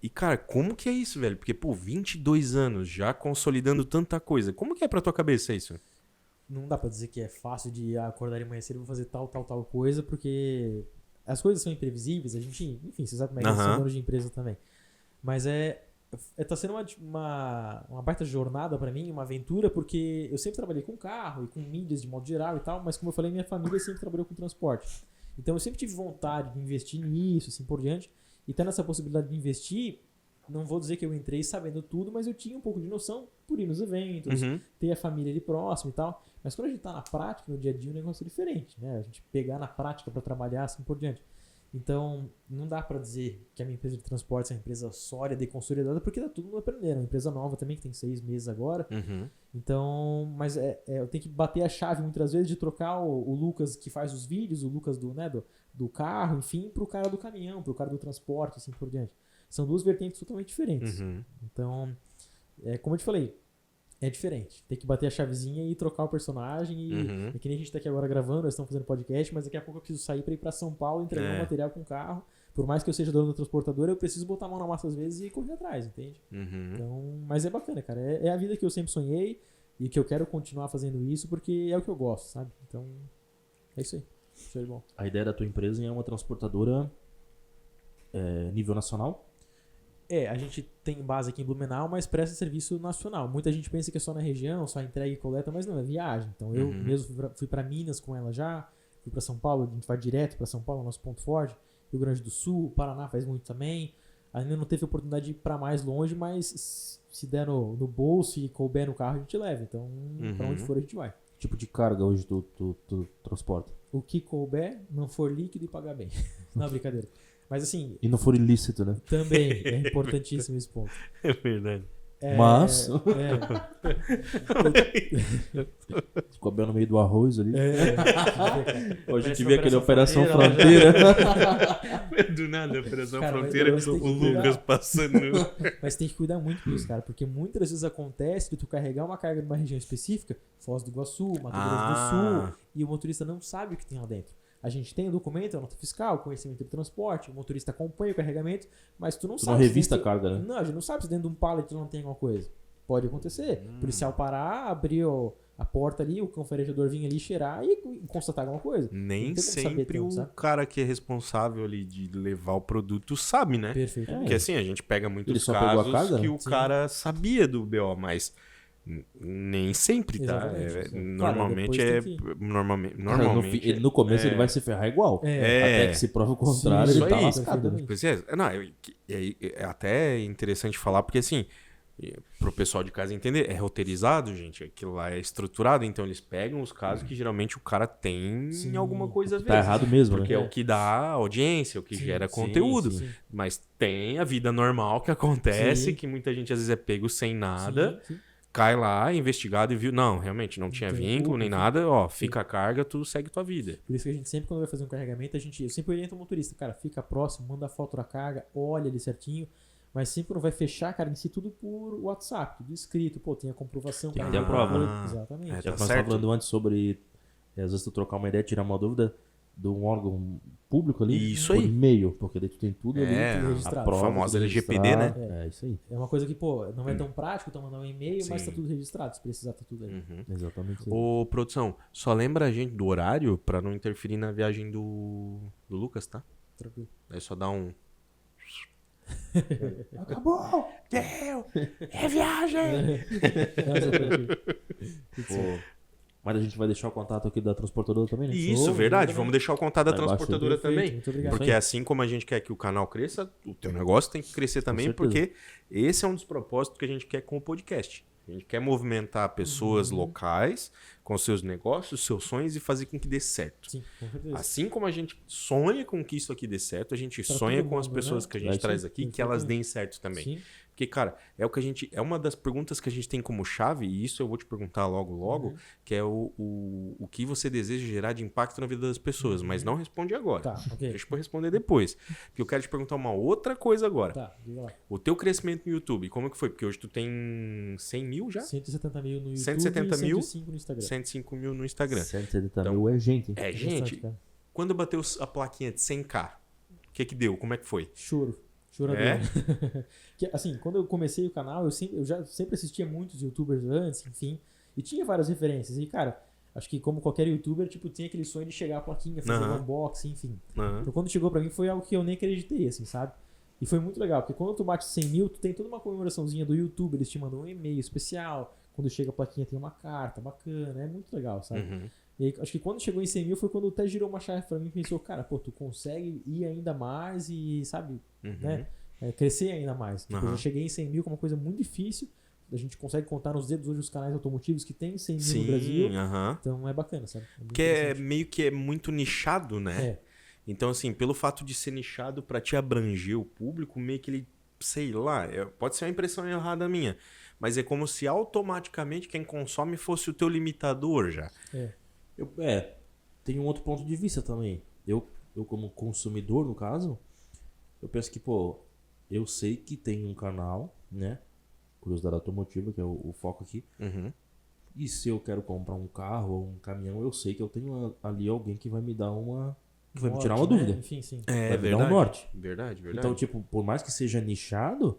E, cara, como que é isso, velho? Porque, pô, 22 anos já consolidando tanta coisa. Como que é pra tua cabeça isso? Não dá pra dizer que é fácil de acordar de manhã cedo e vou fazer tal coisa, porque as coisas são imprevisíveis, a gente, enfim, você sabe como é que é ser dono de empresa também. Mas tá sendo uma baita jornada pra mim, uma aventura, porque eu sempre trabalhei com carro e com mídias de modo geral e tal, mas como eu falei, minha família sempre trabalhou com transporte. Então eu sempre tive vontade de investir nisso, assim por diante, e tendo essa possibilidade de investir, não vou dizer que eu entrei sabendo tudo, mas eu tinha um pouco de noção por ir nos eventos, ter a família ali próximo e tal. Mas quando a gente tá na prática, no dia a dia, o negócio é diferente, né? A gente pegar na prática pra trabalhar assim por diante. Então, não dá pra dizer que a minha empresa de transportes é uma empresa sólida e consolidada, porque tá todo mundo aprendendo. É uma empresa nova também, que tem 6 meses agora. Então, mas eu tenho que bater a chave muitas vezes de trocar o Lucas que faz os vídeos, o Lucas do carro, enfim, pro cara do caminhão, pro cara do transporte, assim por diante. São duas vertentes totalmente diferentes. Então, como eu te falei, é diferente. Tem que bater a chavezinha e trocar o personagem. E é que nem a gente tá aqui agora gravando, nós estamos fazendo podcast, mas daqui a pouco eu preciso sair pra ir pra São Paulo entregar um material com o carro. Por mais que eu seja dono da transportadora, eu preciso botar a mão na massa às vezes e correr atrás, entende? Então, mas é bacana, cara. É a vida que eu sempre sonhei e que eu quero continuar fazendo isso porque é o que eu gosto, sabe? Então, é isso aí. Show de bom. A ideia da tua empresa é uma transportadora nível nacional. A gente tem base aqui em Blumenau, mas presta serviço nacional. Muita gente pensa que é só na região, só entrega e coleta, mas não, é viagem. Então eu mesmo fui para Minas com ela já, fui para São Paulo, a gente vai direto para São Paulo, nosso ponto forte. Rio Grande do Sul, Paraná faz muito também. Ainda não teve oportunidade de ir para mais longe, mas se der no bolso e couber no carro, a gente leva. Então, para onde for a gente vai. Que tipo de carga hoje tu transporta? O que couber, não for líquido e pagar bem. Não, brincadeira. Mas assim, E não for ilícito, né? também é importantíssimo esse ponto. É verdade. Mas- Couber no meio do arroz ali. Hoje a gente Parece vê uma aquele Operação Operação Fronteira. Do nada, Operação Cara, Fronteira, mas tem que o cuidar. Lucas passando. Mas tem que cuidar muito disso, cara, porque muitas vezes acontece de tu carregar uma carga numa região específica, Foz do Iguaçu, Mato Grosso do Sul, e o motorista não sabe o que tem lá dentro. A gente tem o documento, a nota fiscal, conhecimento de transporte, o motorista acompanha o carregamento, mas tu não Tu sabe. não se revista a dentro- carga, né? Não, a gente não sabe se dentro de um pallet não tem alguma coisa. Pode acontecer. O policial parar, abrir a porta ali, o cão farejador vir ali cheirar e constatar alguma coisa. Nem Não tem como saber sempre tanto, o sabe? cara que é responsável ali de levar o produto sabe, né? Perfeitamente. Porque assim, a gente pega muitos Ele só pegou a casos carga, que né? o Sim. cara sabia do BO, mas nem sempre, tá? Exatamente. Claro, Normalmente depois é. tem Normalmente. No começo ele vai se ferrar igual. É. Até que se prove o contrário, Sim, ele tá isso aí. lascado. Né? Pois é, não, é até interessante falar, porque assim, pro pessoal de casa entender, é roteirizado, gente, aquilo lá é estruturado, então eles pegam os casos que geralmente o cara tem Sim. alguma coisa às Tá vezes. errado mesmo, Porque né? é o que dá audiência, o que Sim, gera sim, conteúdo. sim. Mas tem a vida normal que acontece, Sim. que muita gente às vezes é pego sem nada, Sim, sim. cai lá, investigado e viu, não, realmente não tinha Tem vínculo nem culpa, nada, ó, fica a carga, tu segue tua vida. Por isso que a gente sempre, quando vai fazer um carregamento, eu sempre oriento o motorista, cara, fica próximo, manda a foto da carga, olha ali certinho, mas sempre quando vai fechar, cara, em si tudo por WhatsApp, tudo escrito, pô, tem a comprovação. Tem que cara, ter a prova, né? Exatamente. É, Já tá nós certo. estávamos falando antes sobre, às vezes, tu trocar uma ideia, tirar uma dúvida de um órgão público ali. Isso por aí. e-mail, porque daí tu tem tudo ali. É, tudo a registrado. prova, famosa tudo LGPD, registrado. né? É isso aí. É uma coisa que, pô, não é tão prático, então mandar um e-mail, mas Sim. tá tudo registrado, se precisar tá tudo aí. Uhum. Exatamente isso aí. Ô, produção, só lembra a gente do horário pra não interferir na viagem do Lucas, tá? Tranquilo. É só dar um. Acabou! Deu! É viagem! Não, tranquilo. Pô, mas a gente vai deixar o contato aqui da transportadora também, né? Isso, Show, verdade. também. Vamos deixar o contato da Tá embaixo, transportadora Perfeito, também. muito obrigado. Porque assim como a gente quer que o canal cresça, o teu negócio tem que crescer também, certeza. porque esse é um dos propósitos que a gente quer com o podcast. A gente quer movimentar pessoas locais com seus negócios, seus sonhos e fazer com que dê certo. Sim, com certeza. Assim como a gente sonha com que isso aqui dê certo, a gente Pra sonha todo com as mundo, pessoas né? que a É gente isso traz aí, aqui que elas exatamente. deem certo também. Sim. Porque, cara, é o que a gente. É uma das perguntas que a gente tem como chave, e isso eu vou te perguntar logo, que é o que você deseja gerar de impacto na vida das pessoas, mas não responde agora. Tá, ok. Deixa eu responder depois. Porque eu quero te perguntar uma outra coisa agora. Tá, diga lá. O teu crescimento no YouTube, como que foi? Porque hoje tu tem 100 mil já? 170 mil no YouTube 170 e mil? 105 no Instagram. 105 mil no Instagram. 170 Então, mil é gente. É, Bastante, gente, cara. quando bateu a plaquinha de 100k, o que deu? Como é que foi? Choro. Chorador. É? Que, assim, quando eu comecei o canal, eu já sempre assistia muitos youtubers antes, enfim, e tinha várias referências. E, cara, acho que como qualquer youtuber, tipo, tinha aquele sonho de chegar a plaquinha, fazer um Aham. unboxing, enfim. Aham. Então, quando chegou pra mim, foi algo que eu nem acreditei, assim, sabe? E foi muito legal, porque quando tu bate 100 mil, tu tem toda uma comemoraçãozinha do YouTube, eles te mandam um e-mail especial, quando chega a plaquinha tem uma carta bacana, é muito legal, sabe? Uhum. E aí, acho que quando chegou em 100 mil foi quando até girou uma chave pra mim e pensou, cara, pô, tu consegue ir ainda mais e, sabe, Uhum. né? Crescer ainda mais. Tipo, Aham. eu já cheguei em 100 mil, que é uma coisa muito difícil. A gente consegue contar nos dedos hoje os canais automotivos que tem 100 mil no Brasil. Sim, aham. Então é bacana, sabe? É muito Que é interessante. meio que é muito nichado, né? É. Então, assim, pelo fato de ser nichado pra te abranger o público, meio que ele, sei lá, pode ser uma impressão errada minha, mas é como se automaticamente quem consome fosse o teu limitador já. Tem um outro ponto de vista também. Eu como consumidor, no caso, eu penso que, pô, eu sei que tem um canal, né? Curiosidade Automotiva, que é o foco aqui. Uhum. E se eu quero comprar um carro ou um caminhão, eu sei que eu tenho ali alguém que vai me dar que vai me tirar uma Norte, né? dúvida. Enfim, sim. É Vai me dar um verdade. norte. Verdade. Então, tipo, por mais que seja nichado,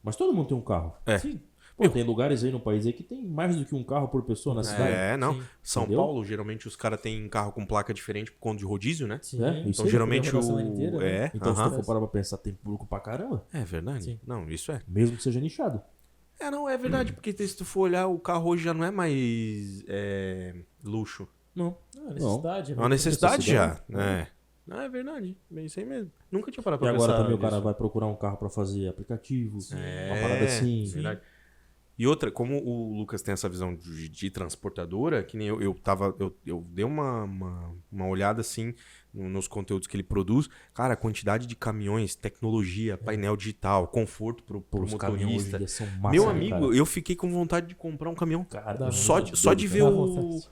mas todo mundo tem um carro. É. Sim. Pô, tem lugares aí no país aí que tem mais do que um carro por pessoa na cidade. Não. Sim. São Entendeu? Paulo, geralmente os caras têm carro com placa diferente por conta de rodízio, né? Sim. É, isso Então, aí, geralmente poder rodar a o. semana inteira, né? Então, se aham. tu for parar pra pensar, tem público pra caramba. É verdade. Sim. Não, isso é. Mesmo que seja nichado. Não, é verdade, porque se tu for olhar, o carro hoje já não é mais luxo. Não. Não, é necessidade. É uma necessidade já. necessidade. Não, é verdade. Bem isso aí mesmo. Nunca tinha parado E pra pensar agora também o nisso. cara vai procurar um carro pra fazer aplicativo. É, Uma parada assim. verdade. E outra, como o Lucas tem essa visão de transportadora, que nem eu dei uma olhada assim nos conteúdos que ele produz. Cara, a quantidade de caminhões, tecnologia, painel digital, conforto pro Os caminhões hoje em motorista. dia são massa, Meu né, amigo, cara? eu fiquei com vontade de comprar um caminhão. Cara, Só de ver Dá o. vontade.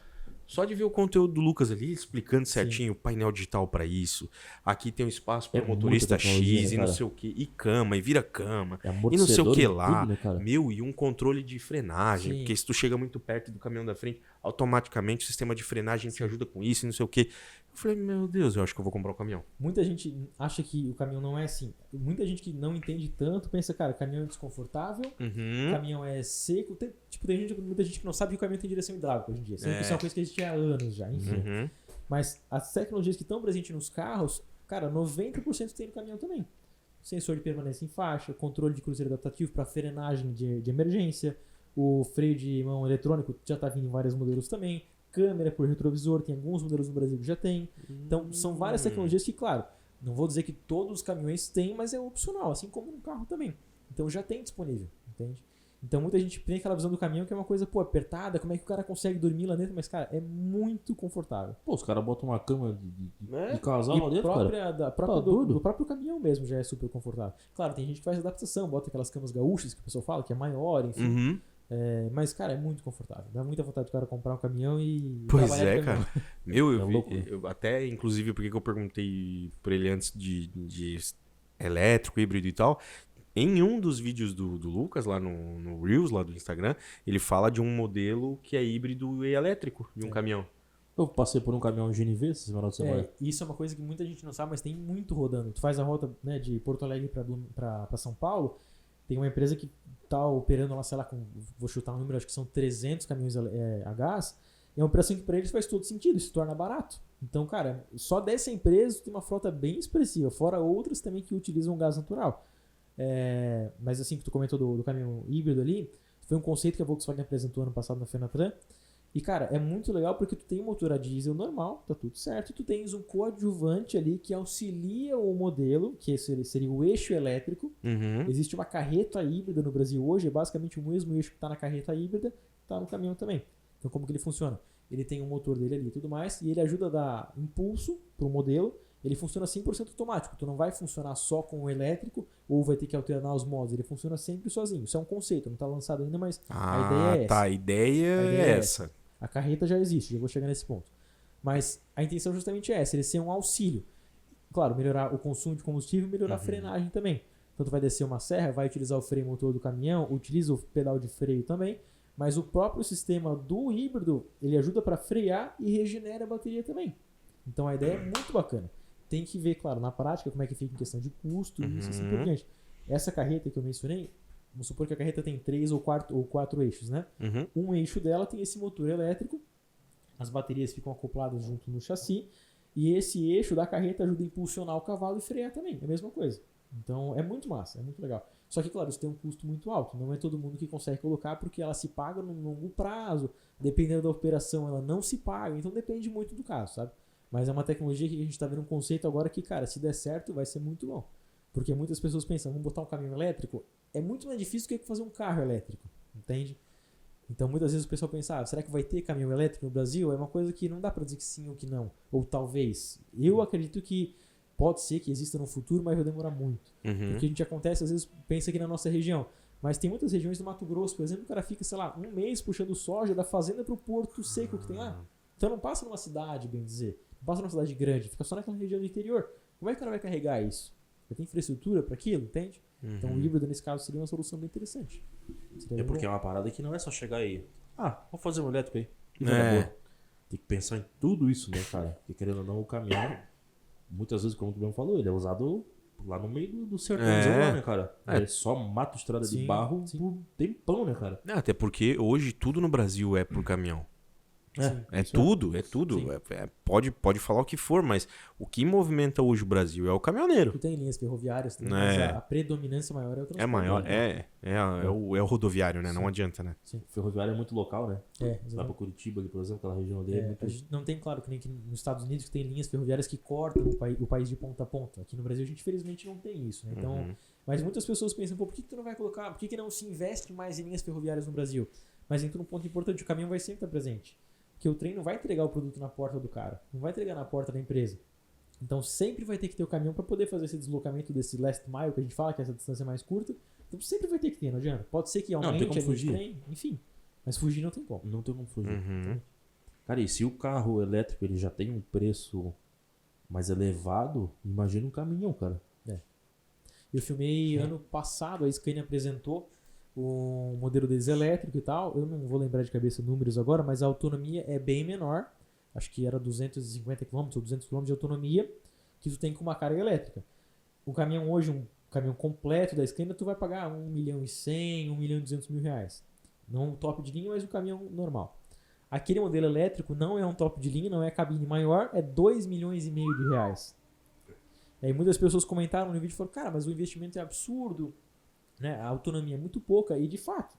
Só de ver o conteúdo do Lucas ali, explicando certinho o painel digital pra isso. Aqui tem um espaço para É motorista muita tecnologia, X né, e não cara? sei o que. E cama, e vira cama. É E não sei o amortecedor que em lá. tudo, né, cara? Meu, e um controle de frenagem. Sim. Porque se tu chega muito perto do caminhão da frente, automaticamente o sistema de frenagem te ajuda com isso e não sei o que. Eu falei, meu Deus, eu acho que eu vou comprar um caminhão. Muita gente acha que o caminhão não é assim. Muita gente que não entende tanto pensa, cara, caminhão é desconfortável, caminhão é seco. Tem muita gente que não sabe que o caminhão tem direção hidráulica hoje em dia. Sendo que isso é uma coisa que a gente tinha há anos já, enfim. Mas as tecnologias que estão presentes nos carros, cara, 90% tem no caminhão também. Sensor de permanência em faixa, controle de cruzeiro adaptativo para frenagem de emergência, o freio de mão eletrônico já está vindo em vários modelos também, câmera por retrovisor, tem alguns modelos no Brasil que já tem. Então, são várias tecnologias que, claro, não vou dizer que todos os caminhões têm, mas é opcional, assim como no carro também. Então, já tem disponível, entende? Então, muita gente tem aquela visão do caminhão que é uma coisa, pô, apertada, como é que o cara consegue dormir lá dentro? Mas, cara, é muito confortável. Pô, os caras botam uma cama É? de casal lá E dentro, cara. doido? do próprio caminhão mesmo já é super confortável. Claro, tem gente que faz adaptação, bota aquelas camas gaúchas que o pessoal fala, que é maior, enfim. Mas, cara, é muito confortável. Dá muita vontade do cara comprar um caminhão e Pois trabalhar é, de caminhão. cara. Meu, É louco, né? eu até, inclusive, porque eu perguntei pra ele antes de elétrico, híbrido e tal. Em um dos vídeos do Lucas, lá no Reels, lá do Instagram, ele fala de um modelo que é híbrido e elétrico, de um caminhão. Eu passei por um caminhão GNV essa semana de semana. Isso é uma coisa que muita gente não sabe, mas tem muito rodando. Tu faz a rota, né, de Porto Alegre pra São Paulo, tem uma empresa que tá operando lá, sei lá, vou chutar um número, acho que são 300 caminhões a gás. É uma operação que para eles faz todo sentido, se torna barato. Então, cara, só dessa empresa tem uma frota bem expressiva, fora outras também que utilizam gás natural. Mas assim, que tu comentou do caminhão híbrido ali, foi um conceito que a Volkswagen apresentou ano passado na Fenatran. E, cara, é muito legal porque tu tem um motor a diesel normal, tá tudo certo, e tu tens um coadjuvante ali que auxilia o modelo, que seria o eixo elétrico. Existe uma carreta híbrida no Brasil hoje, é basicamente o mesmo eixo que tá na carreta híbrida, tá no caminhão também. Então, como que ele funciona? Ele tem um motor dele ali e tudo mais, e ele ajuda a dar impulso pro modelo. Ele funciona 100% automático. Tu não vai funcionar só com o elétrico ou vai ter que alternar os modos. Ele funciona sempre sozinho. Isso é um conceito, não está lançado ainda, mas a ideia é essa. Tá, a ideia é essa. A carreta já existe, já vou chegar nesse ponto. Mas a intenção justamente é essa, ele ser um auxílio. Claro, melhorar o consumo de combustível e melhorar a frenagem também. Então tu vai descer uma serra, vai utilizar o freio motor do caminhão, utiliza o pedal de freio também, mas o próprio sistema do híbrido, ele ajuda para frear e regenera a bateria também. Então a ideia é muito bacana. Tem que ver, claro, na prática, como é que fica em questão de custo e isso assim por diante. Essa carreta que eu mencionei, vamos supor que a carreta tem 3 ou 4 eixos, né? Um eixo dela tem esse motor elétrico, as baterias ficam acopladas junto no chassi, e esse eixo da carreta ajuda a impulsionar o cavalo e frear também, é a mesma coisa. Então é muito massa, é muito legal. Só que, claro, isso tem um custo muito alto, não é todo mundo que consegue colocar, porque ela se paga num longo prazo, dependendo da operação ela não se paga, então depende muito do caso, sabe? Mas é uma tecnologia que a gente está vendo um conceito agora que, cara, se der certo, vai ser muito bom. Porque muitas pessoas pensam, vamos botar um caminhão elétrico? É muito mais difícil do que fazer um carro elétrico, entende? Então, muitas vezes o pessoal pensa, será que vai ter caminhão elétrico no Brasil? É uma coisa que não dá para dizer que sim ou que não. Ou talvez. Eu acredito que pode ser que exista no futuro, mas vai demorar muito. Porque a gente acontece, às vezes, pensa aqui na nossa região. Mas tem muitas regiões do Mato Grosso, por exemplo, o cara fica, sei lá, um mês puxando soja da fazenda para o porto seco que tem lá. Então não passa numa cidade, bem dizer. Não passa numa cidade grande, fica só naquela região do interior. Como é que o cara vai carregar isso? Vai ter infraestrutura para aquilo, entende? Então o híbrido, nesse caso, seria uma solução bem interessante. Seria Porque bom. é uma parada que não é só chegar aí. Vou fazer um elétrico aí. É. Tem que pensar em tudo isso, né, cara? Porque querendo ou não, o caminhão, muitas vezes, como tu mesmo falou, ele é usado lá no meio do sertãozão É. lá, né, cara? É só mato, estrada de Sim, barro sim. por tempão, né, cara? Até porque hoje tudo no Brasil é por caminhão. É isso tudo, é tudo. Sim. Pode falar o que for, mas o que movimenta hoje o Brasil é o caminhoneiro. Tu tem linhas ferroviárias também, É. mas a predominância maior é o transporte. É maior, é o rodoviário, né? Não adianta, né? Ferroviário é muito local, né? É, Lá pra exatamente. Curitiba, ali, por exemplo, aquela região ali é muito... A gente não tem, claro, que nem que nos Estados Unidos que tem linhas ferroviárias que cortam o país de ponta a ponta. Aqui no Brasil a gente infelizmente não tem isso, né? Então, mas muitas pessoas pensam, pô, por que tu não vai colocar, por que não se investe mais em linhas ferroviárias no Brasil? Mas entra um ponto importante, o caminhão vai sempre estar presente. Porque o trem não vai entregar o produto na porta do cara, não vai entregar na porta da empresa. Então sempre vai ter que ter o caminhão para poder fazer esse deslocamento desse last mile que a gente fala, que é essa distância mais curta. Então sempre vai ter que ter, não adianta. Pode ser que tem aumente como a linha de fugir. trem, enfim. Mas fugir não tem como. Não tem como fugir. Uhum. Cara, e se o carro elétrico ele já tem um preço mais elevado, imagina um caminhão, cara. Eu filmei ano passado, a Scania apresentou o modelo deles elétrico e tal. Eu não vou lembrar de cabeça números agora, mas a autonomia é bem menor. Acho que era 250 km ou 200 km de autonomia que tu tem com uma carga elétrica. O caminhão hoje, um caminhão completo da Scania, tu vai pagar 1 milhão e 100, 1 milhão e 200 mil reais. Não um top de linha, mas um caminhão normal. Aquele modelo elétrico não é um top de linha, não é cabine maior, é 2 milhões e meio de reais. Aí muitas pessoas comentaram no vídeo e falaram, cara, mas o investimento é absurdo, né? A autonomia é muito pouca, e de fato.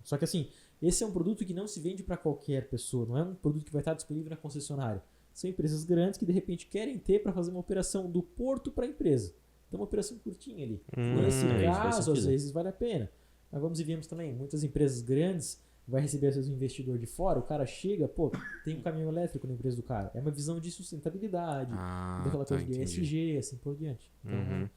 Só que assim, esse é um produto que não se vende para qualquer pessoa, não é um produto que vai estar disponível na concessionária. São empresas grandes que de repente querem ter para fazer uma operação do porto para a empresa. Então uma operação curtinha ali. Nesse isso faz caso, às sentido. vezes vale a pena. Mas vamos e vemos também, muitas empresas grandes vai receber às vezes um investidor de fora, o cara chega, pô, tem um caminhão elétrico na empresa do cara. É uma visão de sustentabilidade, daquela coisa de entendi. ESG, assim por diante. Então, Uhum.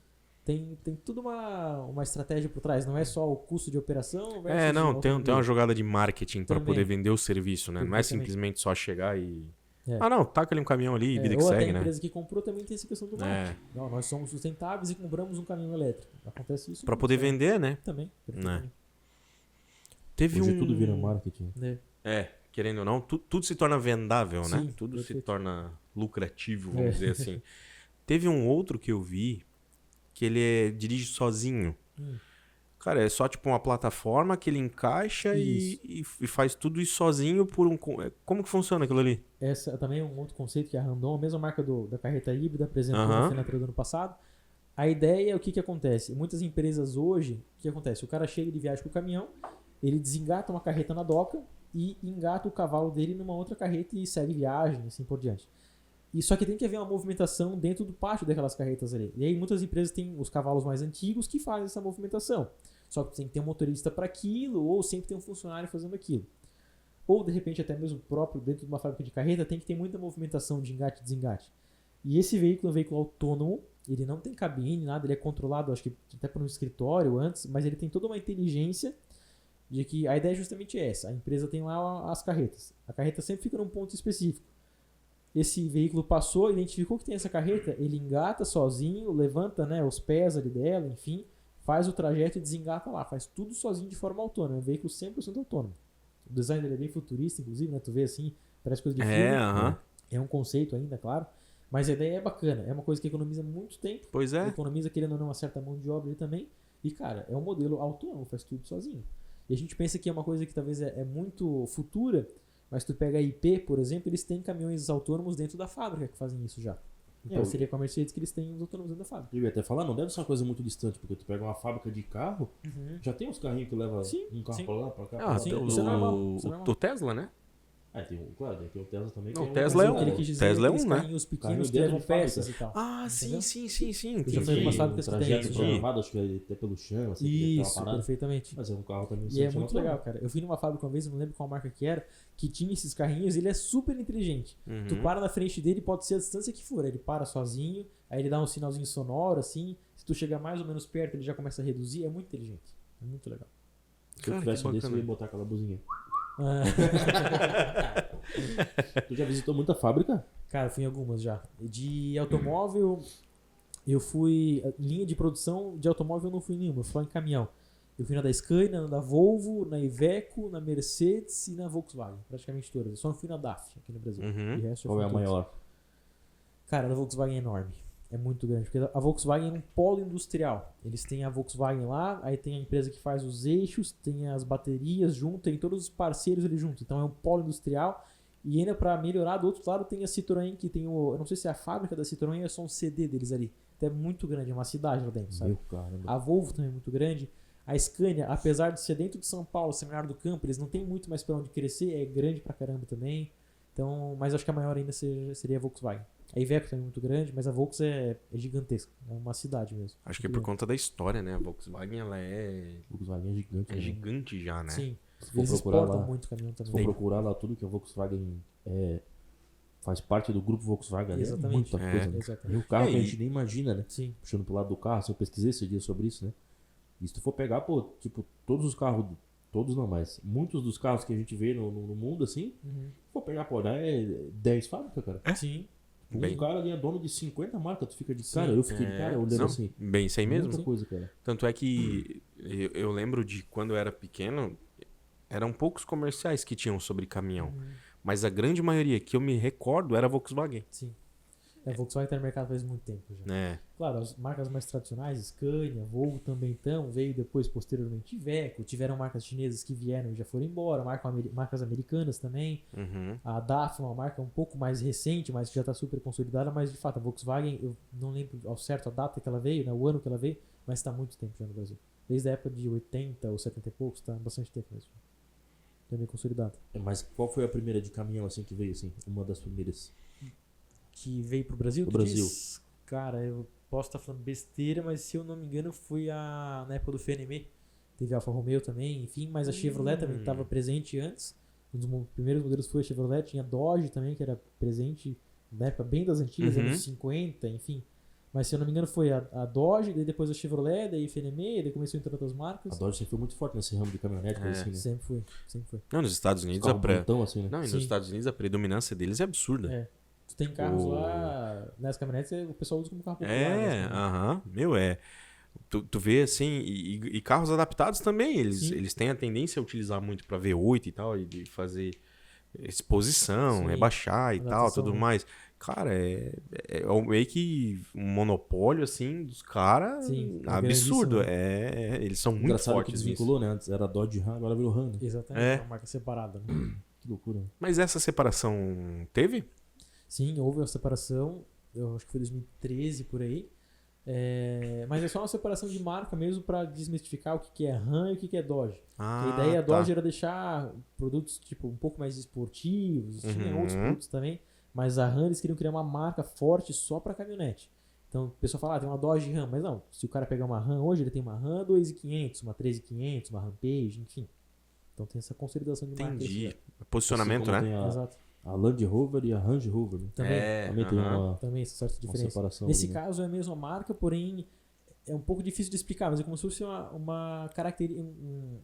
tem tudo uma estratégia por trás, não é só o custo de operação. Não, tem uma jogada de marketing para Também. poder vender o serviço, né? Não é Perfeitamente. simplesmente só chegar e... É. Ah, não, taca ali um caminhão ali e vida que ou até segue, a né? empresa que comprou também tem essa questão do marketing. Não, nós somos sustentáveis e compramos um caminhão elétrico. Acontece isso. Para muito, poder né? vender, né? Também. perfeitamente. Teve Hoje um... tudo vira marketing. Né? Querendo ou não, tudo se torna vendável, né? Sim, Tudo se perfeito. torna lucrativo, vamos É. dizer assim. Teve um outro que eu vi que ele dirige sozinho. Cara, é só tipo uma plataforma que ele encaixa e faz tudo isso sozinho por um... Como que funciona aquilo ali? Essa também é um outro conceito que a Randon, a mesma marca da carreta híbrida, apresentou Aham. na Fenatrade do ano passado. A ideia é o que acontece. Muitas empresas hoje, o que acontece? O cara chega de viagem com o caminhão, ele desengata uma carreta na doca e engata o cavalo dele numa outra carreta e segue viagem, assim por diante. E só que tem que haver uma movimentação dentro do pátio daquelas carretas ali. E aí muitas empresas têm os cavalos mais antigos que fazem essa movimentação. Só que tem que ter um motorista para aquilo, ou sempre tem um funcionário fazendo aquilo. Ou de repente até mesmo próprio dentro de uma fábrica de carreta tem que ter muita movimentação de engate e desengate. E esse veículo é um veículo autônomo, ele não tem cabine, nada, ele é controlado, acho que até por um escritório antes, mas ele tem toda uma inteligência de que a ideia é justamente essa. A empresa tem lá as carretas. A carreta sempre fica num ponto específico. Esse veículo passou, identificou que tem essa carreta, ele engata sozinho, levanta, né, os pés ali dela, enfim, faz o trajeto e desengata lá. Faz tudo sozinho de forma autônoma. É um veículo 100% autônomo. O design dele é bem futurista, inclusive, né? Tu vê assim, parece coisa de filme. aham. É um conceito ainda, claro. Mas a ideia é bacana. É uma coisa que economiza muito tempo. Pois é. Economiza, querendo ou não, uma certa mão de obra ali também. E, cara, é um modelo autônomo, faz tudo sozinho. E a gente pensa que é uma coisa que talvez é muito futura, mas tu pega a IP, por exemplo, eles têm caminhões autônomos dentro da fábrica que fazem isso já. Em parceria com a Mercedes, que eles têm os autônomos dentro da fábrica. Eu ia até falar, não deve ser uma coisa muito distante, porque tu pega uma fábrica de carro, já tem uns carrinhos que levam Sim, um carro sim. pra lá, pra cá. Ah, pra lá. sim, tem isso é normal, isso é normal. o Tesla, né? Tem, claro, tem o Tesla também. Não, que o Tesla é Mas o que ele um. quis dizer Tesla é aqueles um, né? carrinhos pequenos Carrinho que dentro levam de fábrica. peças e tal. Ah, Entendeu? sim. Eu já fui entendi. numa fábrica que tem trajeto isso. programado, acho que até pelo chão, assim, que tem uma Isso, parada. perfeitamente. Mas é um carro também. E é muito legal, cara. Eu fui numa fábrica uma vez, eu não lembro qual marca que era, que tinha esses carrinhos e ele é super inteligente. Tu para na frente dele, pode ser a distância que for. Ele para sozinho, aí ele dá um sinalzinho sonoro, assim. Se tu chegar mais ou menos perto, ele já começa a reduzir. É muito inteligente. É muito legal. Se eu Cara, tivesse que um desse, eu bacana. ia botar aquela buzinha. Ah, Tu já visitou muita fábrica? cara, fui em algumas já. De automóvel, eu fui. Linha de produção de automóvel eu não fui em nenhuma, eu fui em caminhão. Eu fui na da Scania, na da Volvo, na Iveco, na Mercedes e na Volkswagen. Praticamente todas. Eu só não fui na DAF aqui no Brasil. Uhum. De resto, eu Qual fui é a em todas. maior? Cara, a da Volkswagen é enorme. É muito grande, porque a Volkswagen é um polo industrial. Eles têm a Volkswagen lá, aí tem a empresa que faz os eixos, tem as baterias junto, tem todos os parceiros ali junto. Então é um polo industrial. E ainda para melhorar, do outro lado tem a Citroën, que tem o... Eu não sei se é a fábrica da Citroën ou é só um CD deles ali. Então é muito grande, é uma cidade lá dentro, sabe? Meu caramba. A Volvo também é muito grande. A Scania, apesar de ser dentro de São Paulo, Seminário do Campo, eles não tem muito mais para onde crescer, é grande pra caramba também. Então, mas acho que a maior ainda seria a Volkswagen. A Iveco também é muito grande, mas a Volks é gigantesca. É uma cidade mesmo. Acho que é Muito por conta da história, né? A Volkswagen, ela Volkswagen é gigante. é né? gigante já, né? Sim. Se for Eles procurar exportam lá- muito caminhão Se for também. procurar lá tudo que a Volkswagen faz parte do grupo Volkswagen, ali, é Exatamente. muita coisa. Né? Exatamente. E o carro É, que a e- gente nem imagina, né? Sim. Puxando pro lado do carro, se eu pesquisei esse dia sobre isso, né? E se tu for pegar, pô, tipo, todos os carros, todos não, mas muitos dos carros que a gente vê no mundo, assim, Uhum. se for pegar, pô, é 10 fábricas, cara. Sim. Um Bem- cara ali é dono de 50 marcas, tu fica de Sim. cara. Eu fiquei de cara olhando Não, assim. bem isso aí mesmo. Muita coisa, cara. Tanto é que eu lembro de quando eu era pequeno, eram poucos comerciais que tinham sobre caminhão. Mas a grande maioria que eu me recordo era Volkswagen. Sim. A Volkswagen tá no mercado faz muito tempo já. É. Claro, as marcas mais tradicionais, Scania, Volvo também estão, veio depois, posteriormente, Iveco, tiveram marcas chinesas que vieram e já foram embora, marcas americanas também, Uhum. a DAF é uma marca um pouco mais recente, mas que já está super consolidada, mas de fato a Volkswagen, eu não lembro ao certo a data que ela veio, né, o ano que ela veio, mas está há muito tempo já no Brasil. Desde a época de 80 ou 70 e poucos, está há bastante tempo mesmo. Está bem consolidado. Mas qual foi a primeira de caminhão, assim, que veio, assim? Uma das primeiras. Que veio pro Brasil, Pro tu Brasil. diz? Cara, eu posso estar falando besteira, mas se eu não me engano foi na época do FNM. Teve a Alfa Romeo também, enfim, mas a Chevrolet também estava presente antes. Um dos primeiros modelos foi a Chevrolet, tinha Dodge também, que era presente na época bem das antigas, Uhum. anos 50, enfim. Mas se eu não me engano foi a Dodge, daí depois a Chevrolet, daí a FNM, daí começou a entrar outras A marcas. Dodge sempre foi muito forte nesse ramo de caminhonete, coisa assim, né? Sempre foi, sempre foi. Não, nos Estados Unidos Carro bonitão, assim, né? Não, e Sim. nos Estados Unidos a predominância deles é absurda. É. Tu tem carros O- lá, nas caminhonetes, o pessoal usa como carro popular. É, né? aham. Meu, é. Tu vê assim, e carros adaptados também, Sim. eles têm a tendência a utilizar muito pra V8 e tal, e de fazer exposição, Sim. rebaixar e tal, Adaptação, tudo né? mais. Cara, é meio que um monopólio, assim, dos caras Sim, é absurdo. grandíssimo, Eles são muito Engraçado que fortes nisso. desvinculou, né? Antes era Dodge Ram, agora virou Ram, né? Exatamente, É. é uma marca separada. Né? Que loucura. Mas essa separação teve? Sim, houve uma separação, eu acho que foi 2013 por aí. Mas é só uma separação de marca mesmo para desmistificar o que é Ram e o que é Dodge. Porque a ideia tá. Dodge era deixar produtos tipo um pouco mais esportivos, tinha Uhum. outros produtos também, mas a Ram eles queriam criar uma marca forte só para caminhonete. Então o pessoal fala, tem uma Dodge Ram, mas não, se o cara pegar uma Ram hoje, ele tem uma Ram 2500, uma 13500, uma Rampage, enfim. Então tem essa consolidação de marca. Entendi. Posicionamento, Assim como né? tem Exato. a Land Rover e a Range Rover, né? Também, Também tem aham. uma também essa certa diferença. separação. Nesse ali, né? caso é a mesma marca, porém é um pouco difícil de explicar, mas é como se fosse uma característica, um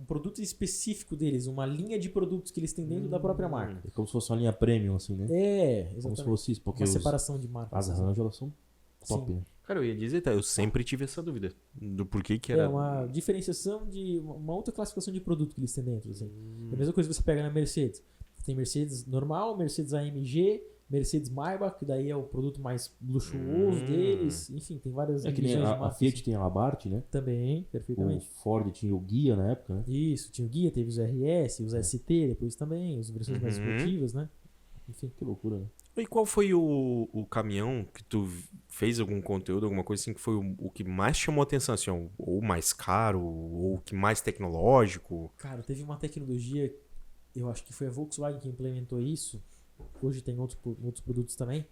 produto específico deles, uma linha de produtos que eles têm dentro da própria marca. É como se fosse uma linha premium, assim, né? É, Como se exatamente. fosse isso, porque Uma separação de marcas. as Range, elas são top, Sim. né? Cara, eu ia dizer, tá, eu sempre tive essa dúvida do porquê que era. É uma diferenciação de uma outra classificação de produto que eles têm dentro. Assim. É a mesma coisa que você pega na Mercedes. Tem Mercedes normal, Mercedes AMG, Mercedes Maybach, que daí é o produto mais luxuoso deles. Enfim, tem várias É que nem divisões de a marcas, Fiat assim. tem a Abarth, né? Também, O perfeitamente. Ford tinha o Guia na época, né? Isso, tinha o Guia, teve os RS, os ST depois também, as versões mais Uhum. esportivas, né? Enfim. Que loucura, né? E qual foi o caminhão que tu fez algum conteúdo, alguma coisa assim, que foi o que mais chamou atenção, assim, ou mais caro, ou o que mais tecnológico? Cara, teve uma tecnologia, eu acho que foi a Volkswagen que implementou isso. Hoje tem outros produtos também.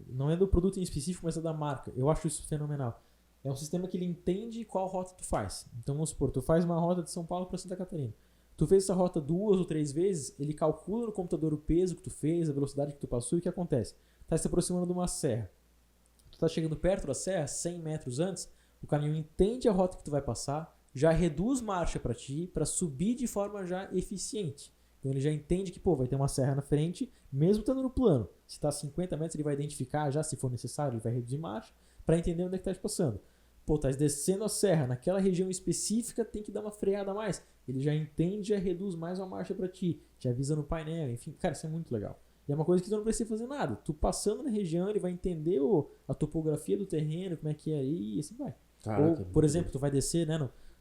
Não é do produto em específico, mas é da marca. Eu acho isso fenomenal. É um sistema que ele entende qual rota tu faz. Então vamos supor, tu faz uma rota de São Paulo para Santa Catarina. Tu fez essa rota 2 ou 3 vezes, ele calcula no computador o peso que tu fez, a velocidade que tu passou e o que acontece. Tá se aproximando de uma serra. Tu tá chegando perto da serra, 100 metros antes, o caminhão entende a rota que tu vai passar, já reduz marcha para ti, para subir de forma já eficiente. Então ele já entende que, vai ter uma serra na frente, mesmo estando no plano. Se tá a 50 metros, ele vai identificar já, se for necessário, ele vai reduzir marcha, para entender onde é que tá te passando. Tá descendo a serra, naquela região específica, tem que dar uma freada a mais. Ele já entende, já reduz mais a marcha para ti, te avisa no painel, enfim, cara, isso é muito legal. E é uma coisa que tu não precisa fazer nada. Tu passando na região, ele vai entender a topografia do terreno, como é que é aí, e assim vai. Caraca, Ou, por exemplo, tu vai descer, né,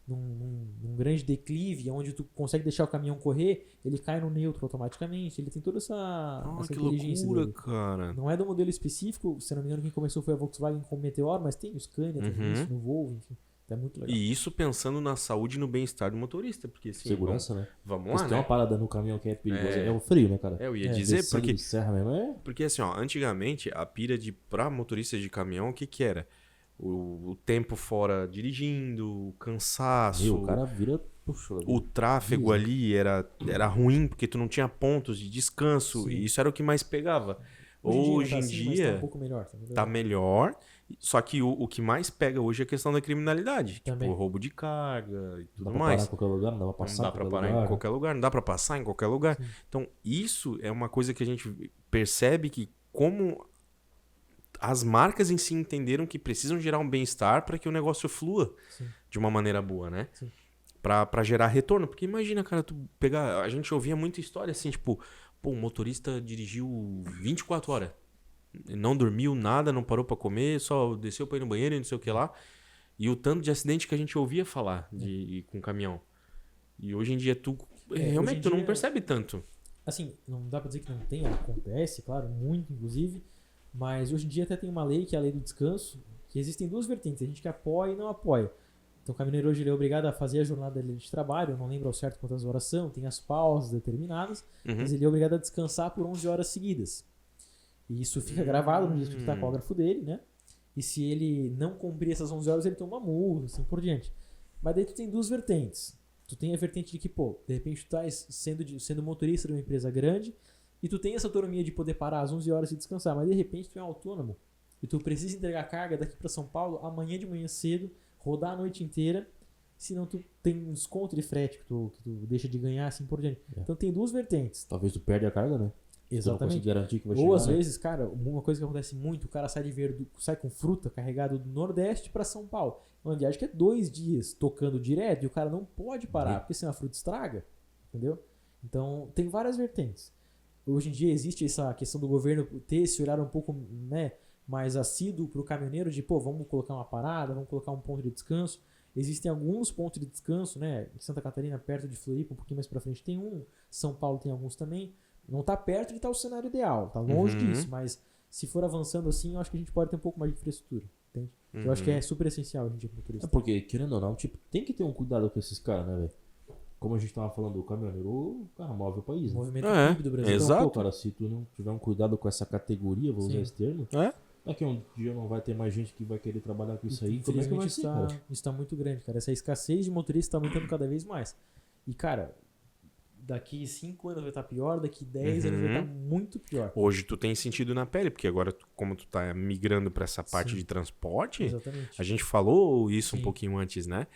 num grande declive, onde tu consegue deixar o caminhão correr, ele cai no neutro automaticamente. Ele tem toda essa Que inteligência loucura, dele. cara. Não é do modelo específico, se não me engano, quem começou foi a Volkswagen com o Meteor, mas tem o Scania, tem isso no Volvo, enfim. É muito legal. E isso pensando na saúde e no bem-estar do motorista, porque assim, Segurança, né? vamos Porque lá, se tem uma né? parada no caminhão que é perigosa, é o frio, né, cara? Eu ia dizer, Descendo porque de serra mesmo, Porque assim, ó, antigamente a pira pra motorista de caminhão, o que que era? O tempo fora dirigindo, o cansaço, Meu, o cara vira... Puxa, o tráfego ali era ruim, porque tu não tinha pontos de descanso, Sim. e isso era o que mais pegava. Hoje Hoje em em dia, mas tá dia um pouco melhor. tá melhor, só que o que mais pega hoje é a questão da criminalidade, Também. tipo roubo de carga e tudo dá pra mais. parar em qualquer lugar, não dá pra Não passar dá em pra qualquer parar lugar. em qualquer lugar, não dá pra passar em qualquer lugar. Sim. Então, isso é uma coisa que a gente percebe que como as marcas em si entenderam que precisam gerar um bem-estar para que o negócio flua Sim. de uma maneira boa, né? Sim. Pra gerar retorno. Porque imagina, cara, tu pegar... A gente ouvia muita história assim, tipo... Pô, o motorista dirigiu 24 horas. Não dormiu nada, não parou pra comer, só desceu pra ir no banheiro e não sei o que lá. E o tanto de acidente que a gente ouvia falar com caminhão. E hoje em dia realmente hoje em tu não dia- percebe tanto. Assim, não dá pra dizer que não tem, acontece, claro, muito inclusive, mas hoje em dia até tem uma lei, que é a lei do descanso, que existem duas vertentes, a gente que apoia e não apoia. Então o caminhoneiro hoje ele é obrigado a fazer a jornada dele de trabalho, eu não lembro ao certo quantas horas são, tem as pausas determinadas, mas ele é obrigado a descansar por 11 horas seguidas. E isso fica gravado no disco de tacógrafo dele, né? E se ele não cumprir essas 11 horas, ele toma uma multa, assim por diante. Mas daí tu tem duas vertentes. Tu tem a vertente de que, pô, de repente tu tá sendo motorista de uma empresa grande e tu tem essa autonomia de poder parar às 11 horas e descansar, mas de repente tu é autônomo e tu precisa entregar carga daqui pra São Paulo amanhã de manhã cedo, rodar a noite inteira, senão tu tem um desconto de frete que tu deixa de ganhar, assim por diante. Então tem duas vertentes. Talvez tu perde a carga, né? Tu não consegue garantir que vai chegar. Ou às né? vezes, cara, uma coisa que acontece muito, o cara sai com fruta carregado do Nordeste pra São Paulo. É uma viagem que é 2 dias tocando direto e o cara não pode parar, porque senão a fruta estraga, entendeu? Então, tem várias vertentes. Hoje em dia existe essa questão do governo ter esse olhar um pouco, né, mais assíduo pro caminhoneiro de, pô, vamos colocar uma parada, vamos colocar um ponto de descanso. Existem alguns pontos de descanso, né, em Santa Catarina, perto de Floripa, um pouquinho mais pra frente tem um, São Paulo tem alguns também. Não tá perto de estar o cenário ideal, tá longe disso, mas se for avançando assim, eu acho que a gente pode ter um pouco mais de infraestrutura, entende? Eu acho que é super essencial a gente pro motorista. É porque, querendo ou não, tipo, tem que ter um cuidado com esses caras, né, velho? Como a gente tava falando do caminhoneiro, o cara move o país, O né? movimento É, PIB do Brasil. exato. Então, pô, cara, se tu não tiver um cuidado com essa categoria, vou usar Sim. esse termo, daqui a um dia não vai ter mais gente que vai querer trabalhar com isso aí. Como é que vai Infelizmente ser, está, cara? está muito grande, cara. Essa escassez de motoristas está aumentando cada vez mais. E, cara, daqui 5 anos vai estar pior, daqui 10 anos vai estar muito pior. Hoje tu tem sentido na pele, porque agora, como tu tá migrando pra essa parte Sim. de transporte, Exatamente. a gente falou isso um Sim. pouquinho antes, né?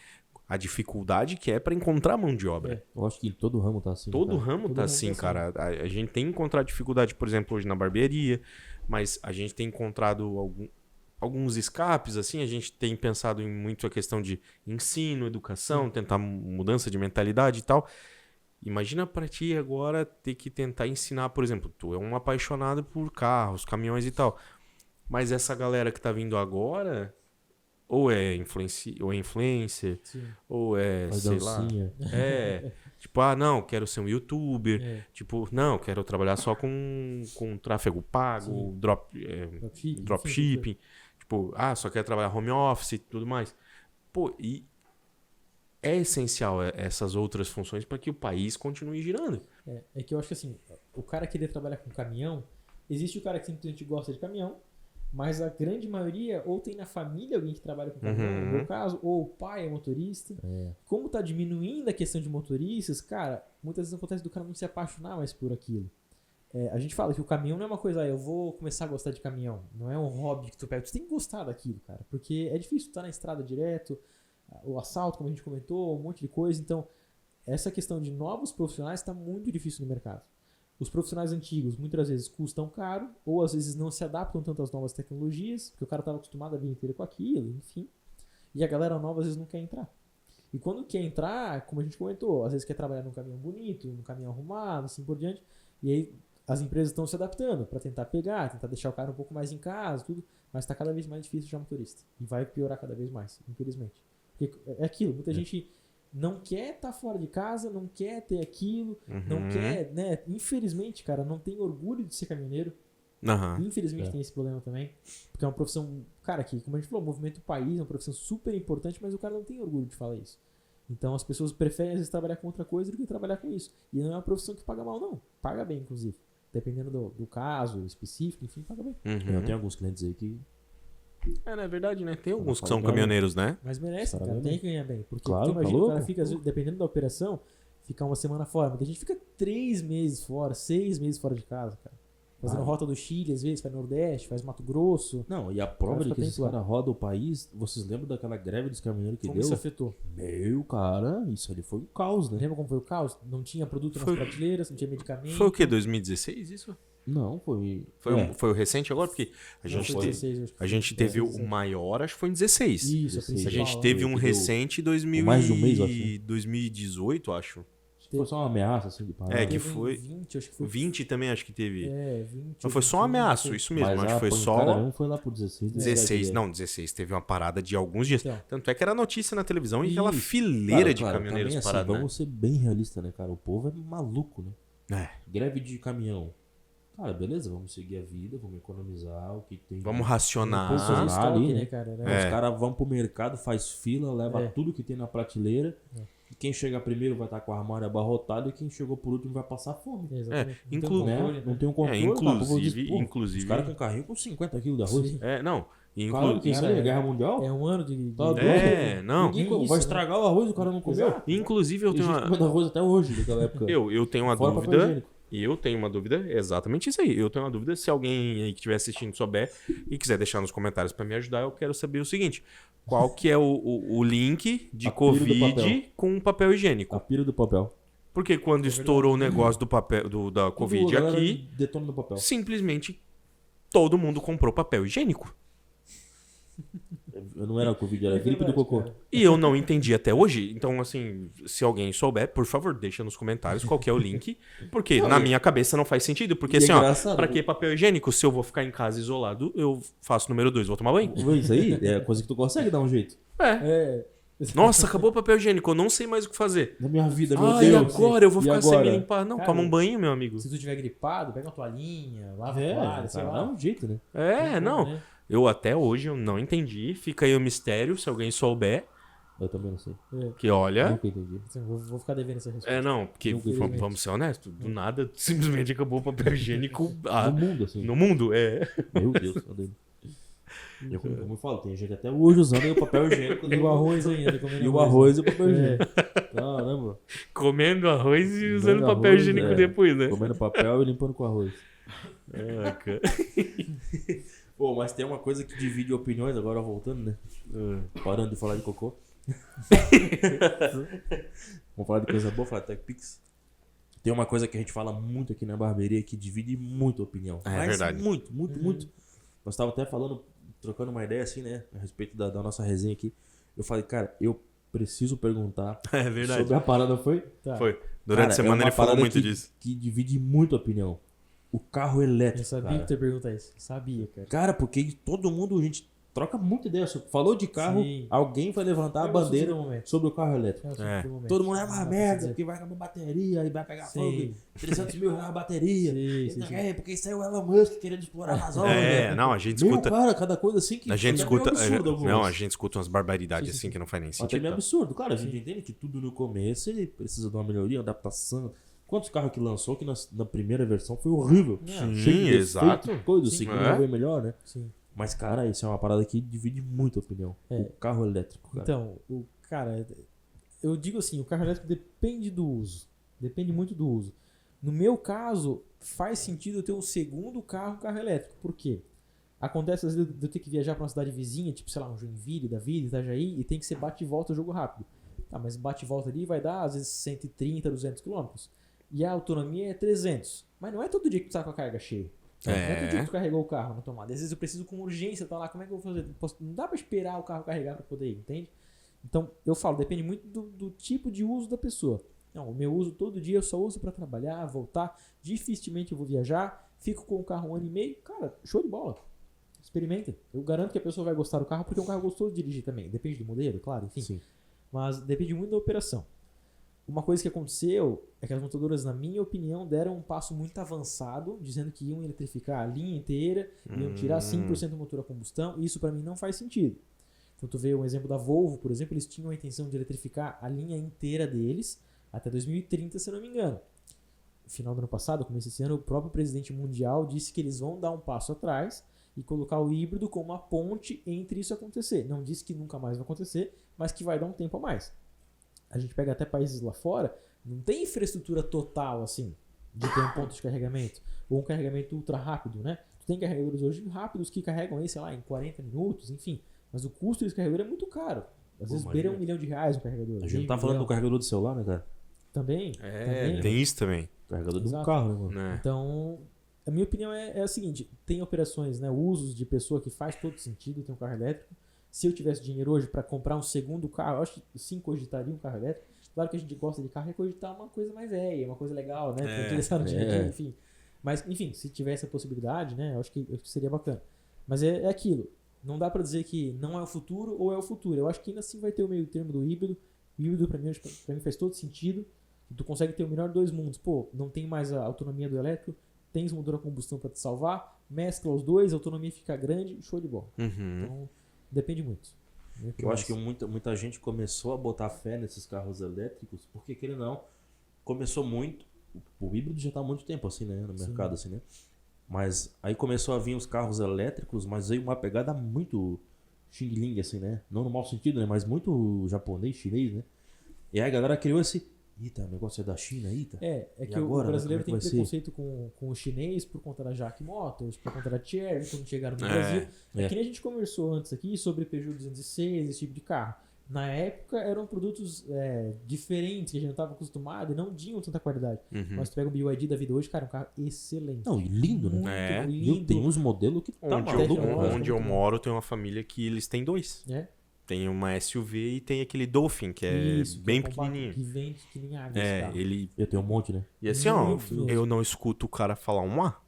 A dificuldade que é pra encontrar mão de obra. É. Eu acho que todo ramo tá assim. Todo cara. ramo Todo tá ramo assim, tá cara. A gente tem encontrado dificuldade, por exemplo, hoje na barbearia, mas a gente tem encontrado alguns escapes, assim. A gente tem pensado em muito a questão de ensino, educação, tentar mudança de mentalidade e tal. Imagina pra ti agora ter que tentar ensinar, por exemplo, tu é um apaixonado por carros, caminhões e tal, mas essa galera que tá vindo agora, ou é influencer, Sim. ou é, Faz sei lá, dancinha. tipo, não, quero ser um youtuber, É. tipo, não, quero trabalhar só com tráfego pago, Dropshipping, dropshipping, tipo, só quero trabalhar home office e tudo mais. Pô, e é essencial essas outras funções para que o país continue girando. É que eu acho que assim, o cara querer trabalhar com caminhão, existe o cara que simplesmente gosta de caminhão, mas a grande maioria ou tem na família alguém que trabalha com caminhão, no meu caso, ou o pai é motorista. Como tá diminuindo a questão de motoristas, cara, muitas vezes acontece do cara não se apaixonar mais por aquilo. A gente fala que o caminhão não é uma coisa, eu vou começar a gostar de caminhão. Não é um hobby que tu pega. Tu tem que gostar daquilo, cara. Porque é difícil tu estar na estrada direto, o assalto, como a gente comentou, um monte de coisa. Então, essa questão de novos profissionais está muito difícil no mercado. Os profissionais antigos muitas vezes custam caro, ou às vezes não se adaptam tanto às novas tecnologias, porque o cara estava acostumado a vida inteira com aquilo, enfim. E a galera nova às vezes não quer entrar. E quando quer entrar, como a gente comentou, às vezes quer trabalhar num caminhão bonito, num caminhão arrumado, assim por diante. E aí as empresas estão se adaptando para tentar tentar deixar o cara um pouco mais em casa, tudo, mas está cada vez mais difícil achar motorista. E vai piorar cada vez mais, infelizmente. Porque é aquilo, muita gente não quer estar fora de casa, não quer ter aquilo, não quer, né? Infelizmente, cara, não tem orgulho de ser caminhoneiro. Infelizmente tem esse problema também. Porque é uma profissão, cara, que, como a gente falou, movimenta o país, é uma profissão super importante, mas o cara não tem orgulho de falar isso. Então as pessoas preferem, às vezes, trabalhar com outra coisa do que trabalhar com isso. E não é uma profissão que paga mal, não. Paga bem, inclusive. Dependendo do caso específico, enfim, paga bem. Eu tenho alguns clientes aí que... não é verdade, né? Tem alguns que são caminhoneiros, né? Mas merece, cara. Tem que ganhar bem. Porque Claro, tu imagina, tá o cara louco? fica, às vezes, dependendo da operação, fica uma semana fora. Mas a gente fica 3 meses fora, 6 meses fora de casa, cara. Fazendo rota do Chile, às vezes, faz Nordeste, faz Mato Grosso. Não, e a prova de que esses tempo lá. caras rodam o país, vocês lembram daquela greve dos caminhoneiros que Como deu? isso afetou? Meu, cara, isso ali foi um caos, né? Lembra como foi o caos? Não tinha produto nas prateleiras, não tinha medicamento. Foi o quê? 2016 isso? Não, foi... Foi o recente agora? Porque a Não, gente, foi teve, 16, acho que a foi. gente teve o 16. maior, acho que foi em 16. Isso, a A principal. gente teve um que deu recente em mais de um mês, eu acho. 2018, acho. Foi só uma ameaça, assim, de parar. Que Teve em foi- 20, acho que foi. 20 também acho que teve. 20. Não foi só um 21, ameaço, foi. isso mesmo. Mas Acho que foi pancada só mesmo foi lá por 16. 16. Não, 16. Teve uma parada de alguns dias. Então. Tanto é que era notícia na televisão e aquela Isso. fileira de Claro, caminhoneiros também, assim, parados, né? vamos ser bem realistas, né, cara? O povo é maluco, né? É. Greve de caminhão. Cara, beleza, vamos seguir a vida, vamos economizar o que tem. Vamos Fazer racionar. Posicionar estoque, ali, né, né? cara? É. Os caras vão pro mercado, faz fila, leva É. tudo que tem na prateleira. E quem chega primeiro vai estar com o armário abarrotado e quem chegou por último vai passar fome. Exatamente. Não tem inclu- controle, Né? né? Não tem um controle, cara. O povo diz, pô, inclusive. Os caras com carrinho com 50 quilos de arroz. Sim. Não. Claro que isso Cara, aí é guerra mundial. É um ano de... Tá doido? Não. Ninguém Nem isso, vai né? estragar o arroz, o cara não comeu. Inclusive, eu Tem tenho gente uma. comendo arroz até hoje, daquela época. Eu tenho uma Fora papel dúvida. higiênico. E eu tenho uma dúvida, é exatamente isso aí. Eu tenho uma dúvida, se alguém aí que estiver assistindo souber e quiser deixar nos comentários pra me ajudar, eu quero saber o seguinte: qual que é o link de A pira do Covid papel. com papel higiênico? A pira do papel. Porque quando estourou o negócio do papel da Covid Tudo, a galera aqui, detona no papel. simplesmente todo mundo comprou papel higiênico. Eu não era Covid, era É gripe do verdade, cocô. cara. E eu não entendi até hoje. Então, assim, se alguém souber, por favor, deixa nos comentários qual que é o link. Porque na minha cabeça não faz sentido. Porque E é assim, ó, engraçado, pra que papel higiênico? Se eu vou ficar em casa isolado, eu faço número 2, vou tomar banho. Isso aí é coisa que tu consegue dar um jeito. É. É. Nossa, acabou o papel higiênico, eu não sei mais o que fazer. Na minha vida, meu Ah, e Deus. agora eu vou E ficar sem agora? me limpar. Não, Cara, toma um banho, meu amigo. Se tu tiver gripado, pega uma toalhinha, lava a É, toalha, sei cara, lá. dá um jeito, né? É, não. Né? Eu até hoje eu não entendi. Fica aí o mistério, se alguém souber. Eu também não sei. Que olha. Nunca entendi. Assim, vou ficar devendo essa resposta. É, não, porque Nunca entendi. vamos ser honestos. Do nada, simplesmente acabou o papel higiênico No mundo, assim. no mundo. É. Meu Deus, tá doido. Eu, como eu falo, tem gente até hoje usando aí o papel higiênico. E o arroz ainda. comendo E o arroz e o papel É. higiênico. Caramba. Comendo arroz e usando Comendo papel arroz, higiênico é. depois, né? Comendo papel e limpando com arroz. Ah, cara. Pô, mas tem uma coisa que divide opiniões, agora voltando, né? Parando de falar de cocô. Vamos falar de coisa boa, falar de TechPix. Tem uma coisa que a gente fala muito aqui na barbearia que divide muito opinião. É Mas verdade. Muito, muito, muito. Nós estávamos até falando, trocando uma ideia assim, né? A respeito da nossa resenha aqui. Eu falei, cara, eu preciso perguntar É verdade. sobre a parada, foi? Tá. Foi. Durante Cara, a semana é uma ele falou parada muito que, disso. que divide muito opinião. O carro Eu elétrico, sabia cara. que tu ia perguntar isso. Sabia, cara. Cara, porque todo mundo, a gente troca muita ideia. Falou de carro, Sim. alguém vai levantar a É o bandeira assunto do momento. sobre o carro elétrico. É o assunto É. do momento. Todo mundo é Não uma dá pra merda, dizer. porque vai acabar a bateria e vai pegar fogo. Sim. 300 mil reais a bateria. Sim, sim. É, porque isso aí é o Elon Musk querendo explorar a Amazônia. É, não, a gente Meu, escuta. cara, cada coisa assim que A gente é escuta. meio absurdo algumas. Não, a gente escuta umas barbaridades Sim, sim, assim que não faz nem Até sentido. meio absurdo. Claro, a gente entende que tudo no começo ele precisa de uma melhoria, uma adaptação. Quantos carros que lançou que na primeira versão foi horrível? Sim, Cheio de defeito, exato. Coisa, o Sim. segundo É. veio melhor, né? Sim. Mas, cara, isso é uma parada que divide muita opinião. É. O carro elétrico, cara. Então, cara, eu digo assim, o carro elétrico depende do uso. Depende muito do uso. No meu caso, faz sentido eu ter um segundo carro elétrico. Por quê? Acontece às vezes de eu ter que viajar para uma cidade vizinha, tipo, sei lá, um Joinville, da vida, Itajaí, e tem que ser bate e volta jogo rápido. Tá, mas bate e volta ali vai dar às vezes 130, 200 km. E a autonomia é 300. Mas não é todo dia que tu tá com a carga cheia. Não é todo dia que tu carregou o carro na tomada. Às vezes eu preciso com urgência, tá lá, como é que eu vou fazer? Não dá pra esperar o carro carregar pra poder ir, entende? Então, eu falo, depende muito do tipo de uso da pessoa. Não, o meu uso todo dia eu só uso para trabalhar, voltar. Dificilmente eu vou viajar. Fico com o carro 1 ano e meio. Cara, show de bola. Experimenta. Eu garanto que a pessoa vai gostar do carro porque é um carro gostoso de dirigir também. Depende do modelo, claro, enfim. Sim. Mas depende muito da operação. Uma coisa que aconteceu é que as montadoras, na minha opinião, deram um passo muito avançado, dizendo que iam eletrificar a linha inteira, iam tirar 5% do motor a combustão. E isso para mim não faz sentido. Então tu vê um exemplo da Volvo, por exemplo, eles tinham a intenção de eletrificar a linha inteira deles até 2030, se eu não me engano. No final do ano passado, começo desse ano, o próprio presidente mundial disse que eles vão dar um passo atrás e colocar o híbrido como uma ponte entre isso acontecer. Não disse que nunca mais vai acontecer, mas que vai dar um tempo a mais. A gente pega até países lá fora, não tem infraestrutura total assim, de ter um ponto de carregamento, ou um carregamento ultra rápido, né? Tu tem carregadores hoje rápidos que carregam aí, sei lá, em 40 minutos, enfim. Mas o custo desse carregador é muito caro. Às vezes beira R$1 milhão um carregador. A gente não tá falando do carregador do celular, né, cara? Também. também. Tem isso também. Carregador do Exato. carro, né, mano? Né? Então, a minha opinião é a seguinte: tem operações, né, usos de pessoa que faz todo sentido ter um carro elétrico. Se eu tivesse dinheiro hoje para comprar um segundo carro, eu acho que sim, cogitaria um carro elétrico. Claro que a gente gosta de carro e cogitar uma coisa mais velha, uma coisa legal, né? Pra utilizar no dia a dia, enfim. Mas, enfim, se tivesse a possibilidade, né, eu acho que seria bacana. Mas é aquilo. Não dá pra dizer que não é o futuro ou é o futuro. Eu acho que ainda assim vai ter o meio termo do híbrido. O híbrido pra mim faz todo sentido. Tu consegue ter o melhor dos dois mundos. Pô, não tem mais a autonomia do elétrico, tens motor a combustão pra te salvar, mescla os dois, a autonomia fica grande, show de bola. Então, depende muito. Eu acho que muita gente começou a botar fé nesses carros elétricos, porque querendo ou não, começou muito. O híbrido já tá há muito tempo assim, né? No mercado, assim, né? Mas aí começou a vir os carros elétricos, mas veio uma pegada muito Xing Ling, assim, né? Não no mau sentido, né? Mas muito japonês, chinês, né? E aí a galera criou esse... Eita, o negócio é da China, eita. É que agora, o brasileiro como é que tem vai preconceito com o chinês por conta da Jack Motors, por conta da Cherry, quando chegaram no Brasil. Que nem a gente conversou antes aqui sobre Peugeot 206, esse tipo de carro. Na época eram produtos diferentes, que a gente não estava acostumado e não tinham tanta qualidade. Mas tu pega o BYD da vida hoje, cara, é um carro excelente. Não, e lindo, né? Muito Lindo. Tem uns modelos que tá maluco. Onde eu moro tem uma família que eles têm dois. Tem uma SUV e tem aquele Dolphin, que é bem pequenininho. Que vem que nem água esse carro. ele... Eu tenho um monte, né? E assim, ó, eu não escuto o cara falar um A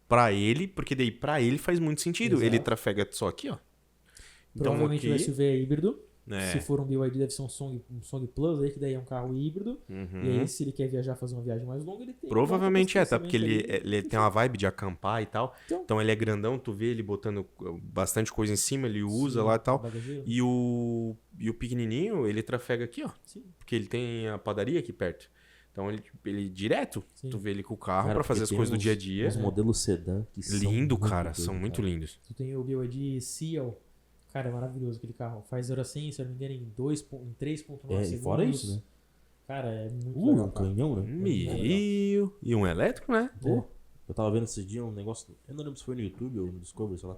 pra ele, porque daí pra ele faz muito sentido. Exato. Ele trafega só aqui, ó. Então Provavelmente aqui... o SUV é híbrido. É. Se for um BYD deve ser um Song Plus, aí que daí é um carro híbrido. E aí se ele quer viajar, fazer uma viagem mais longa, ele tem... Provavelmente tá? Porque ele ali. tem uma vibe de acampar e tal. Então Ele é grandão, tu vê ele botando bastante coisa em cima, ele usa lá e tal. bagageiro. E o pequenininho, ele trafega aqui, ó. Sim. Porque ele tem a padaria aqui perto. Então ele direto, Sim. tu vê ele com o carro Cara, pra fazer porque as tem coisas do uns- dia a dia. Os modelos sedã que são Lindo, muito cara. doidos, São muito cara. lindos. Tu tem o BYD Seal. Cara, é maravilhoso aquele carro. Faz 0 a 100, se eu não me engano, em 3.9 segundos. E fora isso, né? Cara, é muito Um legal, cara. canhão, né? E um elétrico, né? Pô, eu tava vendo esses dias um negócio, eu não lembro se foi no YouTube ou no Discovery, sei lá.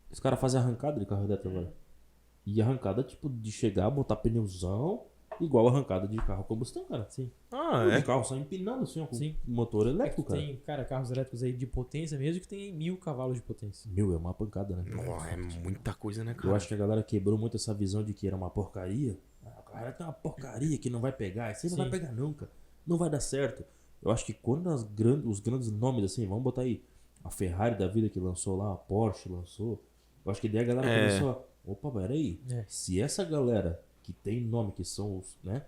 Os caras fazem arrancada de carro elétrico agora. E arrancada, tipo, de chegar, botar pneuzão, igual arrancada de carro a combustão, cara. Sim. Ah, Os carros só empinando assim, ó, com Sim. motor elétrico, cara. Tem, cara, carros elétricos aí de potência mesmo que tem 1000 cavalos de potência. Meu, é uma pancada, né? Nossa, é muita coisa, né, cara? Eu acho que a galera quebrou muito essa visão de que era uma porcaria. Ah, o cara tem uma porcaria que não vai pegar. Esse aí não vai pegar nunca. Não vai dar certo. Eu acho que quando os grandes nomes, assim, vamos botar aí, a Ferrari da vida que lançou lá, a Porsche lançou. Eu acho que daí a galera começou a... Opa, peraí. Se essa galera que tem nome, que são os, né,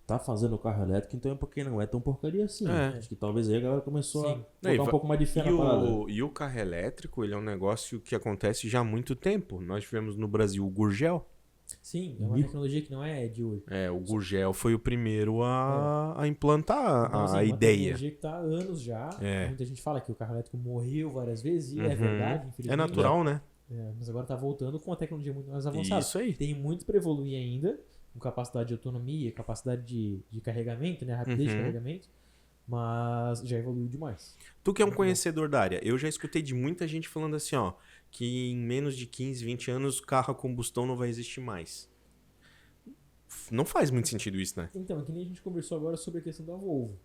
tá fazendo carro elétrico, então é porque não é tão porcaria assim. Acho que talvez aí a galera começou a botar um pouco mais de fé na parada. E o carro elétrico, ele é um negócio que acontece já há muito tempo. Nós tivemos no Brasil o Gurgel. Sim, é uma tecnologia que não é de hoje. O Gurgel foi o primeiro a implantar Então, assim, a uma ideia. tecnologia que tá há anos já. Muita gente fala que o carro elétrico morreu várias vezes e é verdade, infelizmente. É natural, né? Mas agora tá voltando com uma tecnologia muito mais avançada. Isso aí. Tem muito para evoluir ainda, com capacidade de autonomia, capacidade de carregamento, né? Rapidez de carregamento. Mas já evoluiu demais. Tu que é um conhecedor da área, eu já escutei de muita gente falando assim, ó, que em menos de 15, 20 anos carro a combustão não vai existir mais. Não faz muito sentido isso, né? Então, é que nem a gente conversou agora sobre a questão da Volvo.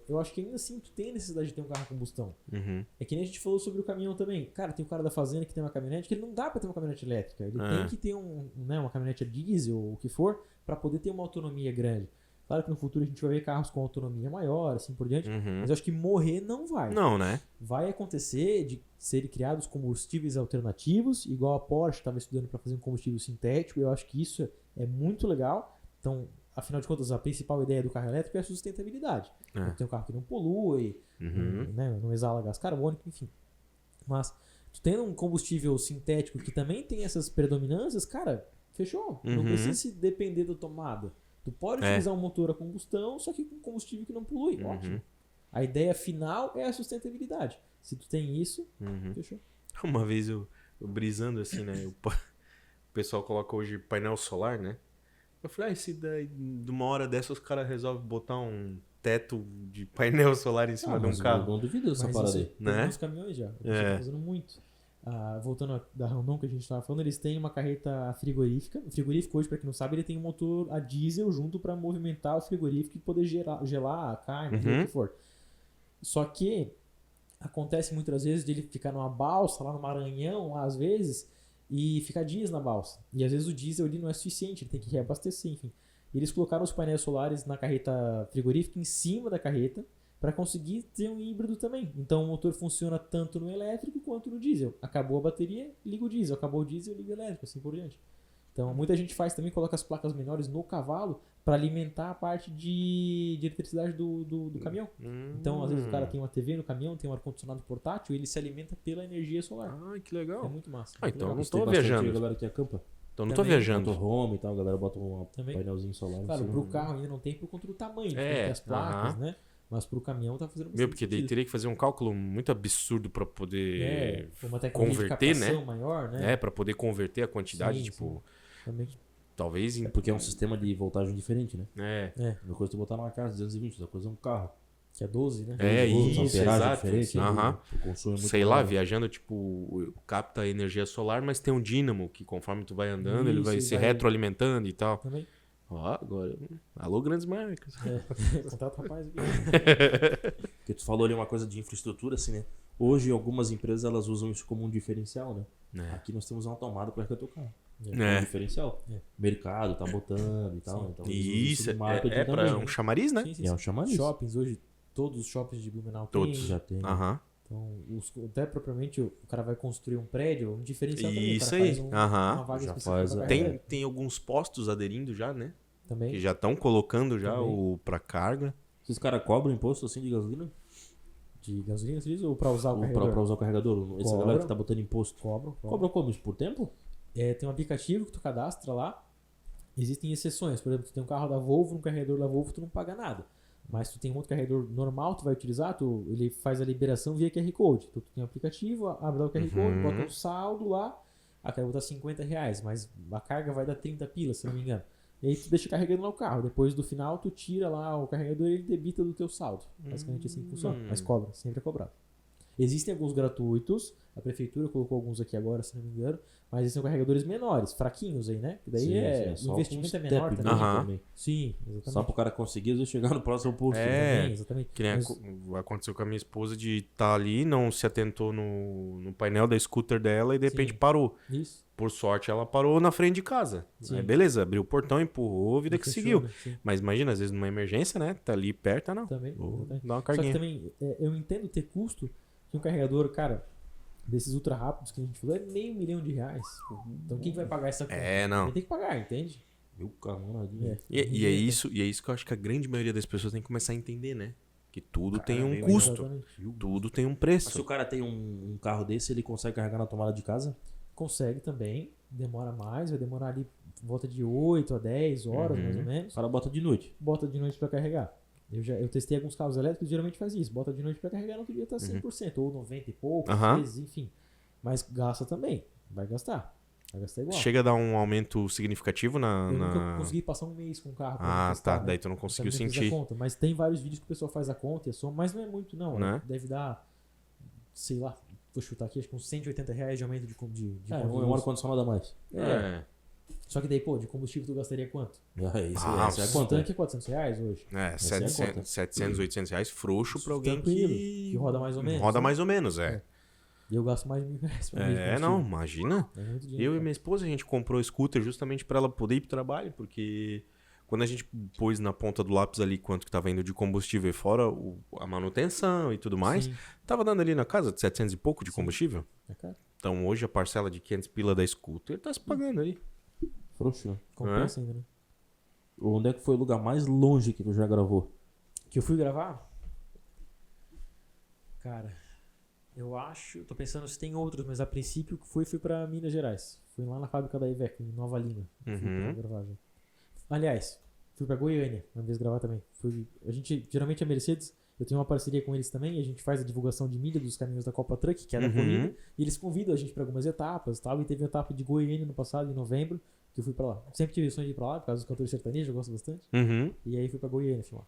eu acho que ainda assim tu tem necessidade de ter um carro a combustão. Uhum. É que nem a gente falou sobre o caminhão também. Cara, tem o cara da fazenda que tem uma caminhonete que ele não dá pra ter uma caminhonete elétrica. Ele tem que ter uma caminhonete a diesel ou o que for pra poder ter uma autonomia grande. Claro que no futuro a gente vai ver carros com autonomia maior, assim por diante. Mas eu acho que morrer não vai. Não, né? Vai acontecer de serem criados combustíveis alternativos, igual a Porsche estava estudando para fazer um combustível sintético. Eu acho que isso é muito legal. Então, afinal de contas, a principal ideia do carro elétrico é a sustentabilidade. Tem um carro que não polui, não exala gás carbônico, enfim. Mas, tu tendo um combustível sintético que também tem essas predominâncias, cara, fechou. Não precisa se depender da tomada. Tu pode utilizar um motor a combustão, só que com combustível que não polui. Ótimo. A ideia final é a sustentabilidade. Se tu tem isso, fechou. Uma vez eu brisando assim, né? O pessoal coloca hoje painel solar, né? Eu falei, se daí, de uma hora dessa os caras resolvem botar um teto de painel solar em cima de um carro. Não duvido dessa Mas parada isso aí. tem uns caminhões já. Eles estão fazendo muito. Voltando da Randon que a gente estava falando, eles têm uma carreta frigorífica. O frigorífico hoje, para quem não sabe, ele tem um motor a diesel junto para movimentar o frigorífico e poder gelar a carne, o que for. Só que acontece muitas vezes de ele ficar numa balsa lá no Maranhão, lá, às vezes, e ficar dias na balsa. E às vezes o diesel ali não é suficiente, ele tem que reabastecer, enfim. E eles colocaram os painéis solares na carreta frigorífica em cima da carreta para conseguir ter um híbrido também. Então o motor funciona tanto no elétrico quanto no diesel. Acabou a bateria, liga o diesel. Acabou o diesel, liga o elétrico, assim por diante. Então muita gente faz também, coloca as placas menores no cavalo para alimentar a parte de eletricidade do caminhão. Então às vezes o cara tem uma TV no caminhão, tem um ar-condicionado portátil e ele se alimenta pela energia solar. Ah, que legal. É muito massa. Então eu não Tem estou bastante viajando. galera que acampa. Então não tô Também, viajando. Motorhome e tal, a galera bota um Também. painelzinho solar. Claro, assim, pro carro ainda não tem por conta do tamanho, tem que ter as placas, né? Mas pro caminhão tá fazendo bastante Porque daí sentido. teria que fazer um cálculo muito absurdo para poder uma tecnologia converter, de né? captação maior, né? Para poder converter a quantidade, Sim, tipo, Também. talvez em... Porque é um sistema de voltagem diferente, né? É. Uma coisa é tu botar numa casa 220, outra coisa é um carro. Que é 12, né? Isso, amperagem exato. diferente, Aham. o consumo é muito Sei lá, maior. viajando, tipo, capta a energia solar, mas tem um dínamo que conforme tu vai andando, ele Isso, vai ele se vai- retroalimentando e tal. Também. Ó, agora... Alô, grandes marcas. Contrato rapaz aqui. Porque tu falou ali uma coisa de infraestrutura, assim, né? Hoje algumas empresas elas usam isso como um diferencial, né? Aqui nós temos uma tomada para carregar teu carro. É um diferencial. Mercado tá botando e tal. Então, eles usam Isso, de marketing pra também. um chamariz, né? Sim, sim, É um sim. chamariz. Shoppings hoje, todos os shoppings de Blumenau Todos. têm. Já tem. Aham. Então, até propriamente o cara vai construir um prédio, um diferencial também. O Isso cara aí. faz Aham. uma vaga Já específica faz pra a- carregar. Tem alguns postos aderindo já, né? Também. Que já estão colocando já Também. o pra carga. Esses caras cobram imposto assim de gasolina? De gasolina, você diz? Ou pra usar o Ou carregador? pra usar o carregador? Essa Cobra. galera que tá botando imposto. Cobram. Cobra como? Isso por tempo? Tem um aplicativo que tu cadastra lá. Existem exceções. Por exemplo, tu tem um carro da Volvo, um carregador da Volvo, tu não paga nada. Mas tu tem um outro carregador normal, tu vai utilizar, ele faz a liberação via QR Code. Então tu tem um aplicativo, abre lá o QR Code, bota um saldo lá, a carga vai botar R$50, mas a carga vai dar 30 pilas, se não me engano. E aí tu deixa carregando lá o carro. Depois do final, tu tira lá o carregador e ele debita do teu saldo. Basicamente assim que funciona. Mas cobra, sempre é cobrado. Existem alguns gratuitos, a prefeitura colocou alguns aqui agora, se não me engano, mas esses são carregadores menores, fraquinhos aí, né? Que daí Só o investimento com é menor step também. Aham. também. Sim, exatamente. Só pro cara conseguir às vezes chegar no próximo posto. É. Exatamente. Que nem Mas- aconteceu com a minha esposa de estar ali, não se atentou no painel da scooter dela e de repente Sim. parou. Isso. Por sorte, ela parou na frente de casa. Sim. Aí beleza, abriu o portão, empurrou, vida que Fechou, seguiu. né? Sim. Mas imagina, às vezes numa emergência, né? Tá ali perto, não. Também. Vou exatamente. dar uma Só que carguinha. também, eu entendo ter custo que um carregador, cara, desses ultra rápidos que a gente falou, é R$500 mil. Então quem que vai pagar essa conta? É, não. Quem tem que pagar, entende? Meu carro, E é isso que eu acho que a grande maioria das pessoas tem que começar a entender, né? Que tudo tem um bem custo. Exatamente. Tudo tem um Mas se preço. o cara tem um carro desse, ele consegue carregar na tomada de casa? Consegue também, demora mais, vai demorar ali por volta de 8 a 10 horas, mais ou O menos. cara bota de noite. Bota de noite pra carregar. Eu testei alguns carros elétricos, geralmente faz isso. Bota de noite pra carregar, no outro dia tá 100%, ou 90 e pouco, às Aham. vezes, enfim. Mas gasta também, vai gastar. Vai gastar igual. Chega a dar um aumento significativo Eu nunca consegui passar um mês com o carro. pra Ah, testar, tá. né? Daí tu não conseguiu Também fiz a sentir. conta, mas tem vários vídeos que o pessoal faz a conta e a soma, mas não é muito não. Né? Deve dar, sei lá, vou chutar aqui, acho que uns R$180 de aumento de É, conta de um luz. ar-condicionado a mais. É. Só que daí, pô, de combustível tu gastaria quanto? Isso é a O conta. tanque é 400 reais hoje. É, Essa é a 700, conta. 700, 800 reais frouxo pra alguém Tranquilo, que... que roda mais ou menos, Roda né? mais ou menos, é. E eu gasto mais de R$1.000 por mês. de É, não, combustível. imagina. É muito dinheiro. Eu e cara. minha esposa, a gente comprou o scooter justamente pra ela poder ir pro trabalho, porque quando a gente pôs na ponta do lápis ali quanto que tava indo de combustível e fora a manutenção e tudo mais, Sim, tava dando ali na casa de 700 e pouco de Sim. combustível. é caro. Então hoje a parcela de 500 pila da scooter tá se pagando aí. Frouxo, né? Compensa ainda, né? Onde é que foi o lugar mais longe que tu já gravou? Que eu fui gravar? Cara, eu acho... Tô pensando se tem outros, mas a princípio fui pra Minas Gerais. Fui lá na fábrica da Iveco, em Nova Lima. Fui pra gravar já. Aliás, fui pra Goiânia uma vez gravar também. A gente, geralmente a Mercedes, eu tenho uma parceria com eles também, e a gente faz a divulgação de mídia dos caminhões da Copa Truck, que é da corrida, e eles convidam a gente pra algumas etapas e tal, e teve uma etapa de Goiânia no passado, em novembro, que eu fui pra lá. Sempre tive o sonho de ir pra lá, por causa dos cantores sertanejos, eu gosto bastante. Uhum. E aí fui pra Goiânia filmar.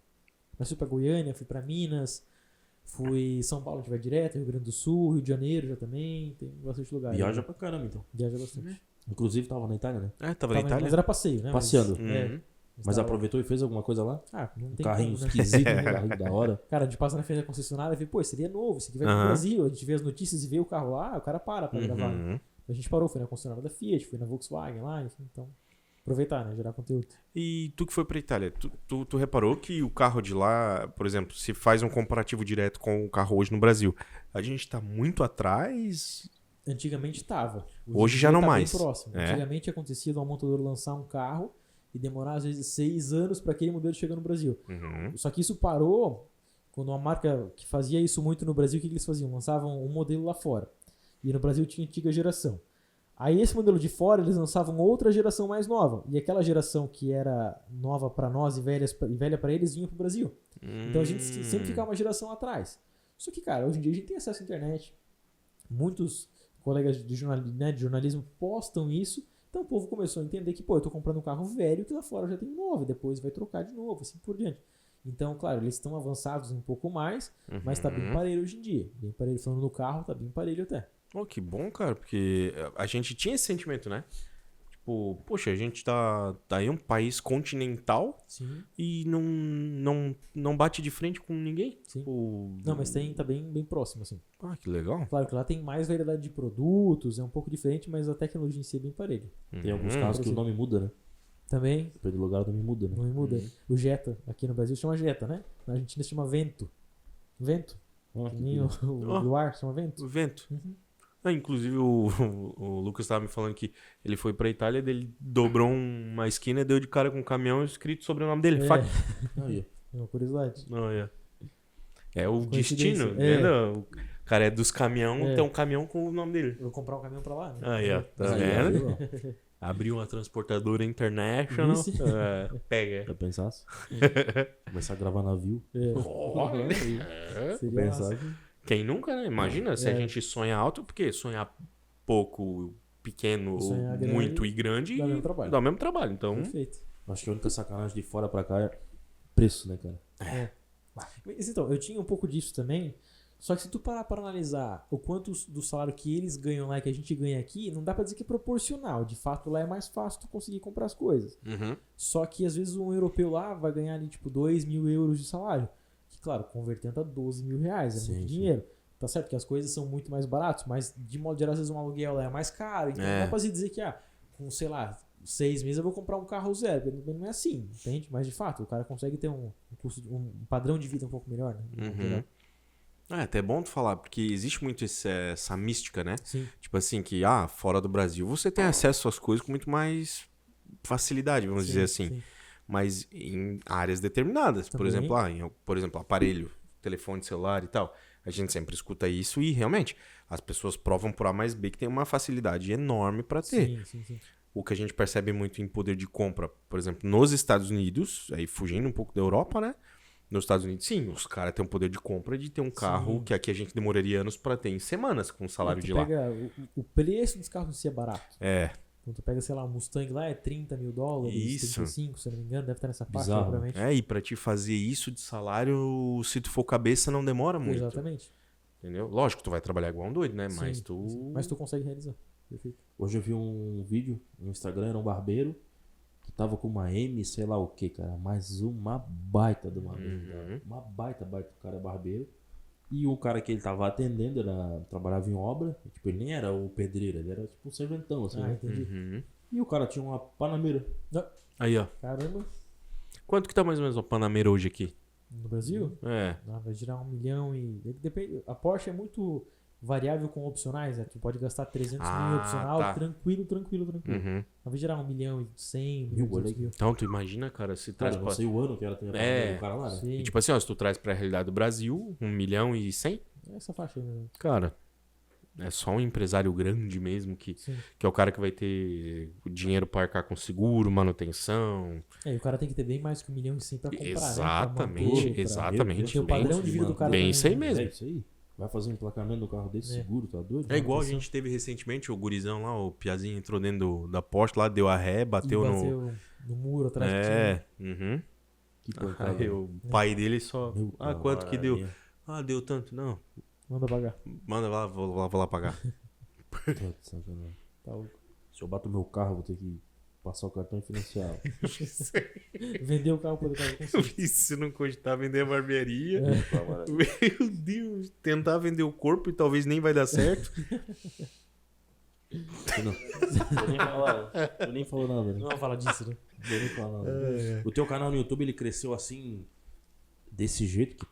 Mas fui pra Goiânia, fui pra Minas, fui São Paulo, a gente vai direto, Rio Grande do Sul, Rio de Janeiro já também, tem bastante lugar. Viaja né? pra caramba, então. Viaja bastante. Inclusive tava na Itália, né? É, tava na Itália. Mas era passeio, né? Passeando. Uhum. Mas tava- aproveitou e fez alguma coisa lá? Ah, não Um tem carrinho como, né? esquisito, um carrinho da hora. Cara, a gente passa na frente da concessionária e vê, pô, seria novo, esse aqui vai pro Aham. Brasil, a gente vê as notícias e vê o carro lá, o cara para pra gravar. né? Uhum. A gente parou, foi na concessionária da Fiat, foi na Volkswagen lá, enfim, então... Aproveitar, né? Gerar conteúdo. E tu que foi pra Itália, tu reparou que o carro de lá, por exemplo, se faz um comparativo direto com o carro hoje no Brasil, a gente tá muito atrás? Antigamente tava. Hoje em já dia não tá bem mais. próximo. É. Antigamente acontecia de uma montadora lançar um carro e demorar às vezes 6 anos para aquele modelo chegar no Brasil. Uhum. Só que isso parou quando uma marca que fazia isso muito no Brasil, o que eles faziam? Lançavam um modelo lá fora. E no Brasil tinha a antiga geração. Aí esse modelo de fora eles lançavam outra geração mais nova. E aquela geração que era nova para nós e velha para eles vinha pro Brasil. Então a gente sempre ficava uma geração atrás. Só que, cara, hoje em dia a gente tem acesso à internet. Muitos colegas de jornalismo postam isso. Então o povo começou a entender que, pô, eu tô comprando um carro velho que lá fora já tem um novo, depois vai trocar de novo, assim por diante. Então, claro, eles estão avançados um pouco mais, mas tá bem parelho hoje em dia. Bem parelho, falando no carro, tá bem parelho até. Oh, que bom, cara, porque a gente tinha esse sentimento, né? Tipo, poxa, a gente tá aí um país continental Sim, e não bate de frente com ninguém. sim. Tipo, Não, mas tá bem próximo, assim. Ah, que legal. Claro que lá tem mais variedade de produtos, é um pouco diferente, mas a tecnologia em si é bem parelha. Tem alguns Uhum. carros que o nome muda, né? Também, Depende do lugar, o nome muda, né? não me muda. O Jetta, aqui no Brasil chama Jetta, né? Na Argentina se chama Vento. Vento? Ah, Que que nem o ar chama Vento. O vento. Uhum. Ah, inclusive o Lucas estava me falando que ele foi pra Itália, ele dobrou uma esquina e deu de cara com um caminhão escrito sobre o nome dele. É. Fac. Aí, É uma curiosidade. Não, é o Coincidência. destino, É. né? O cara é dos caminhão, É. tem um caminhão com o nome dele. Eu vou comprar um caminhão pra lá, né? Aí, ó. Tá aí, vendo? aí, ó. Abriu uma transportadora international. Vice. Pega. Já pensasse? Começar a gravar navio. É. Olha. Seria Pensar massa. que... Quem nunca, né? Imagina se a É. gente sonha alto, porque sonhar pouco, pequeno, Sonhar ou grande muito e grande dá o mesmo trabalho. dá o mesmo trabalho. Então, Perfeito. Acho que a única sacanagem de fora pra cá é preço, né, cara? Mas então, eu tinha um pouco disso também. Só que se tu parar para analisar o quanto do salário que eles ganham lá e que a gente ganha aqui, não dá pra dizer que é proporcional. De fato, lá é mais fácil tu conseguir comprar as coisas. uhum. Só que às vezes um europeu lá vai ganhar ali tipo 2.000 euros de salário. Que claro, convertendo a 12 mil reais, é Sim, muito sim. dinheiro. Tá certo que as coisas são muito mais baratas, mas de modo geral, às vezes um aluguel lá é mais caro. Então não dá pra se dizer que, com sei lá, 6 meses eu vou comprar um carro zero. Não é assim, entende? Mas de fato, o cara consegue ter um custo, um padrão de vida um pouco melhor, né? De modo Uhum. geral. É até bom tu falar, porque existe muito essa mística, né? Sim. Tipo assim, que fora do Brasil você tem acesso às coisas com muito mais facilidade, vamos dizer assim. Sim. Mas em áreas determinadas. Por Também. exemplo, por exemplo, aparelho, telefone celular e tal. A gente sempre escuta isso e realmente as pessoas provam por A mais B que tem uma facilidade enorme para ter. Sim. O que a gente percebe muito em poder de compra, por exemplo, nos Estados Unidos, aí fugindo um pouco da Europa, né? Nos Estados Unidos, sim, os caras têm um poder de compra de ter um carro Sim. que aqui a gente demoraria anos para ter em semanas com o salário Tu de lá. pega o preço dos carros em si é barato. É, Então tu pega, sei lá, um Mustang lá é $30 mil, Isso. 35, se eu não me engano, deve estar nessa faixa, Bizarro. provavelmente. e para te fazer isso de salário, se tu for cabeça, não demora muito. Exatamente. Entendeu? Lógico, tu vai trabalhar igual um doido, né? Mas Sim, tu. sim. Mas tu consegue realizar. Perfeito. Hoje eu vi um vídeo no Instagram, era um barbeiro que tava com uma M, sei lá o que, cara, mas uma baita de uma venda. Uma baita, o cara é barbeiro. E o cara que ele tava atendendo trabalhava em obra, tipo, ele nem era o pedreiro, ele era tipo um serventão, assim, né? Entendi. E o cara tinha uma panameira. Aí, ó. Caramba. Quanto que tá mais ou menos uma Panameira hoje aqui? No Brasil? É. Vai girar 1 milhão e... Depende, a Porsche é muito variável com opcionais, né? Tu pode gastar 300 mil em opcional, tá. tranquilo. Uhum. Vai girar 1 milhão e 100 Mil, mil, olha aí. mil. Então, tu imagina, cara, se traz Cara, não pra... sei o ano que ela tinha o cara lá, né? Sim. E, tipo assim, ó, se tu traz pra realidade do Brasil, 1 milhão e 100, Essa faixa aí mesmo. cara, é só um empresário grande mesmo que Sim. é o cara que vai ter o dinheiro pra arcar com seguro, manutenção. E o cara tem que ter bem mais que 1 milhão e 100 pra comprar, Exatamente, né? Pra exatamente. Porque o padrão de vida do cara bem também, isso aí né? mesmo. É isso aí. Vai fazer um emplacamento do carro desse seguro, tá doido? É igual a gente teve recentemente, o gurizão lá, o Piazinho entrou dentro da Porsche lá, deu a ré, bateu no muro atrás do É, uhum. Que pancada. Aí o pai dele só... Meu quanto que deu? Maria. Deu tanto. Não, Manda pagar. manda lá, vou lá pagar. Tá de sacanagem. Tá louco. Se eu bato meu carro, eu vou ter que passar o cartão e financiar. Vendeu o carro pro carro com Se não cogitar vender a barbearia. É. Meu Deus, tentar vender o corpo e talvez nem vai dar certo. Eu nem falou nada, né? Não vamos falar disso, né? Eu nem falo nada. O teu canal no YouTube, ele cresceu assim, desse jeito, que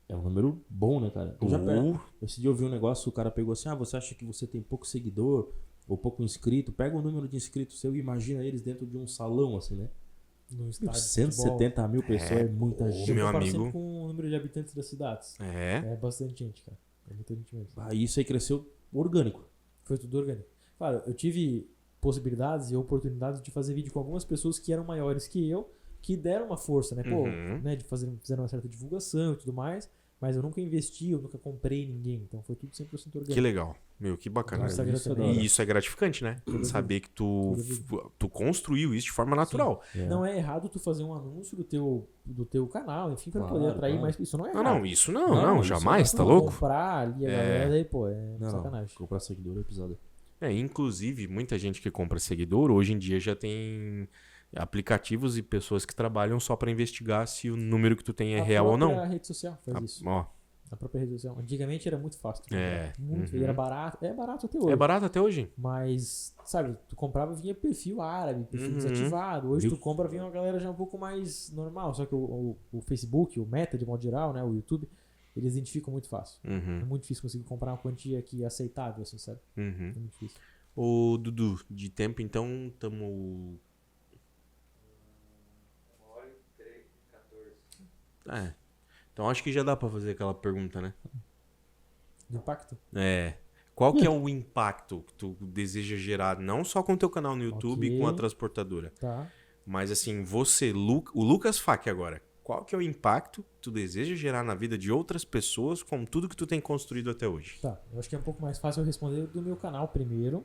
é um número bom, né, cara? Esse dia eu vi um negócio, o cara pegou assim, você acha que você tem pouco seguidor ou pouco inscrito? Pega o número de inscritos seu e imagina eles dentro de um salão, assim, né? No estádio. 170 mil pessoas é muita gente. meu Parecendo amigo. com o número de habitantes das cidades. É. Bastante gente, cara. É muita gente mesmo. Isso aí cresceu orgânico. Foi tudo orgânico. Claro, eu tive possibilidades e oportunidades de fazer vídeo com algumas pessoas que eram maiores que eu, que deram uma força, né? Pô, né? Fizeram uma certa divulgação e tudo mais. Mas eu nunca investi, eu nunca comprei ninguém. Então foi tudo 100% orgânico. Que legal. Meu, que bacana. No Instagram isso é também. E isso é gratificante, né? Saber que tu construiu isso de forma natural. Não é errado tu fazer um anúncio do teu canal, enfim, pra poder atrair mais. Isso não é errado. Não, isso não, jamais, isso tá não. louco? Comprar ali a galera, aí, pô, sacanagem. Comprar seguidor é pisada. Inclusive, muita gente que compra seguidor, hoje em dia já tem aplicativos e pessoas que trabalham só pra investigar se o número que tu tem é real ou não. A rede social faz isso. Ó, A própria rede social. Antigamente era muito fácil. Muito. Uhum. E era barato. É barato até hoje. é barato até hoje. Mas, sabe, tu comprava vinha perfil árabe, perfil desativado. Hoje tu compra vinha uma galera já um pouco mais normal. Só que o Facebook, o Meta de modo geral, né, o YouTube, eles identificam muito fácil. É muito difícil conseguir comprar uma quantia aqui aceitável, assim, sabe? É muito difícil. Ô, Dudu, de tempo então, tamo... 1h14. Então acho que já dá pra fazer aquela pergunta, né? Do impacto? Qual que é o impacto que tu deseja gerar, não só com o teu canal no YouTube e com a transportadora, Tá. mas assim, você, o Lucas Fac agora, qual que é o impacto que tu deseja gerar na vida de outras pessoas com tudo que tu tem construído até hoje? Tá. Eu acho que é um pouco mais fácil eu responder do meu canal primeiro.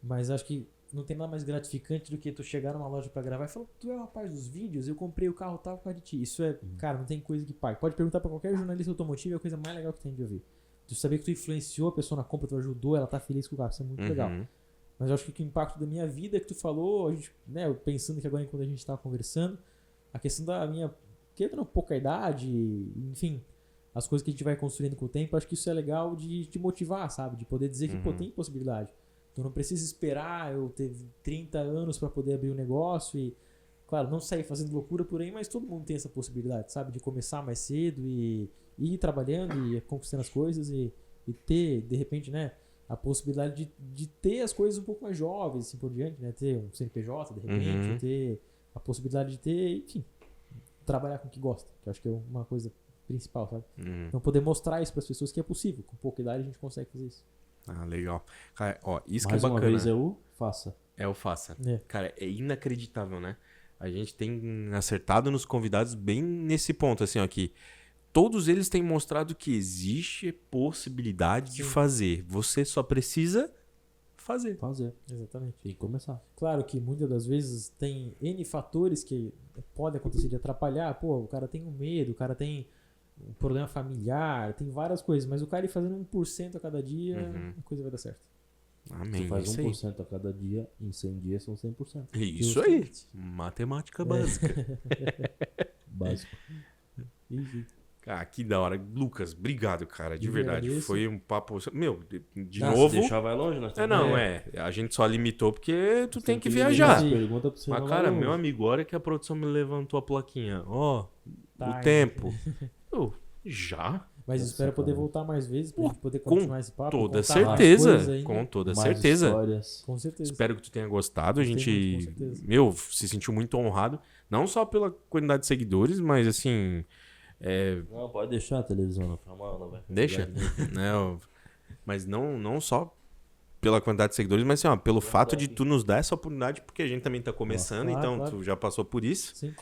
Mas acho que não tem nada mais gratificante do que tu chegar numa loja pra gravar e falar, tu é o rapaz dos vídeos, eu comprei o carro tal por causa de ti. Isso é, cara, não tem coisa que pague. Pode perguntar pra qualquer jornalista automotivo, é a coisa mais legal que tem de ouvir. Tu saber que tu influenciou a pessoa na compra, tu ajudou, ela tá feliz com o carro, isso é muito legal. Mas eu acho que o impacto da minha vida que tu falou, a gente, né, pensando que agora enquanto a gente tava conversando, a questão da minha, tendo pouca idade, enfim, as coisas que a gente vai construindo com o tempo, acho que isso é legal de te motivar, sabe? De poder dizer que, pô, tem possibilidade. Tu não precisa esperar eu ter 30 anos para poder abrir um negócio e, claro, não sair fazendo loucura por aí, mas todo mundo tem essa possibilidade, sabe? De começar mais cedo e ir trabalhando e conquistando as coisas e ter, de repente, né, a possibilidade de ter as coisas um pouco mais jovens, assim por diante, né? Ter um CNPJ, de repente, ter a possibilidade de ter, enfim, trabalhar com o que gosta, que eu acho que é uma coisa principal, sabe? Então poder mostrar isso para as pessoas que é possível, com pouca idade a gente consegue fazer isso. Legal. Cara, ó, isso Mais que é bacana. uma vez é o faça. É o faça. Cara, é inacreditável, né? A gente tem acertado nos convidados bem nesse ponto, assim, ó, que todos eles têm mostrado que existe possibilidade de fazer. Você só precisa fazer. Exatamente. Tem que começar. Claro que muitas das vezes tem N fatores que podem acontecer de atrapalhar. Pô, o cara tem um medo, o cara tem um problema familiar, tem várias coisas, mas o cara ir fazendo 1% a cada dia, a coisa vai dar certo. Amém. Tu faz Isso aí. 1% a cada dia, em 100 dias são 100%. Isso aí. Matemática básica. Básico. Isso. Ah, que da hora. Lucas, obrigado, cara. De Eu verdade. agradeço. Foi um papo. Meu, de Ah, se novo. deixar vai longe, nós A gente só limitou porque tu tem que limitar viajar. as perguntas pra você Mas, não cara, vai longe. meu amigo, a hora que a produção me levantou a plaquinha, ó, Tá, o tempo. Eu, já? Mas Nossa, espero poder cara. voltar mais vezes pra Pô, gente poder com continuar esse papo. Toda contar mais certeza. coisas ainda. Com toda Mais certeza. histórias. Com certeza. Espero que tu tenha gostado. A Gostei gente, muito, com certeza. meu, se sentiu muito honrado. Não só pela quantidade de seguidores, mas assim. Não, pode deixar a televisão, não. Não, vai. Deixa. Né, mas não só pela quantidade de seguidores, mas assim, ó, pelo fato de tu nos dar essa oportunidade, porque a gente também tá começando, Claro, então claro. tu já passou por isso. Sim.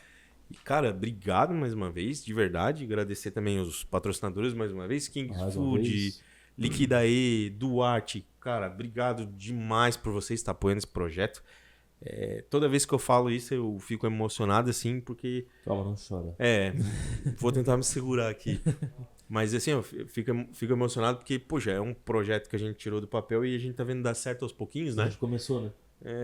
E, cara, obrigado mais uma vez, de verdade. Agradecer também os patrocinadores mais uma vez. King Mais uma Food, vez. Liquidae, Duarte. Cara, obrigado demais por você estar apoiando esse projeto. Toda vez que eu falo isso, eu fico emocionado, assim, porque... Calma, não chora. Vou tentar me segurar aqui. Mas, assim, eu fico emocionado porque, poxa, é um projeto que a gente tirou do papel e a gente tá vendo dar certo aos pouquinhos, A né? gente começou, né?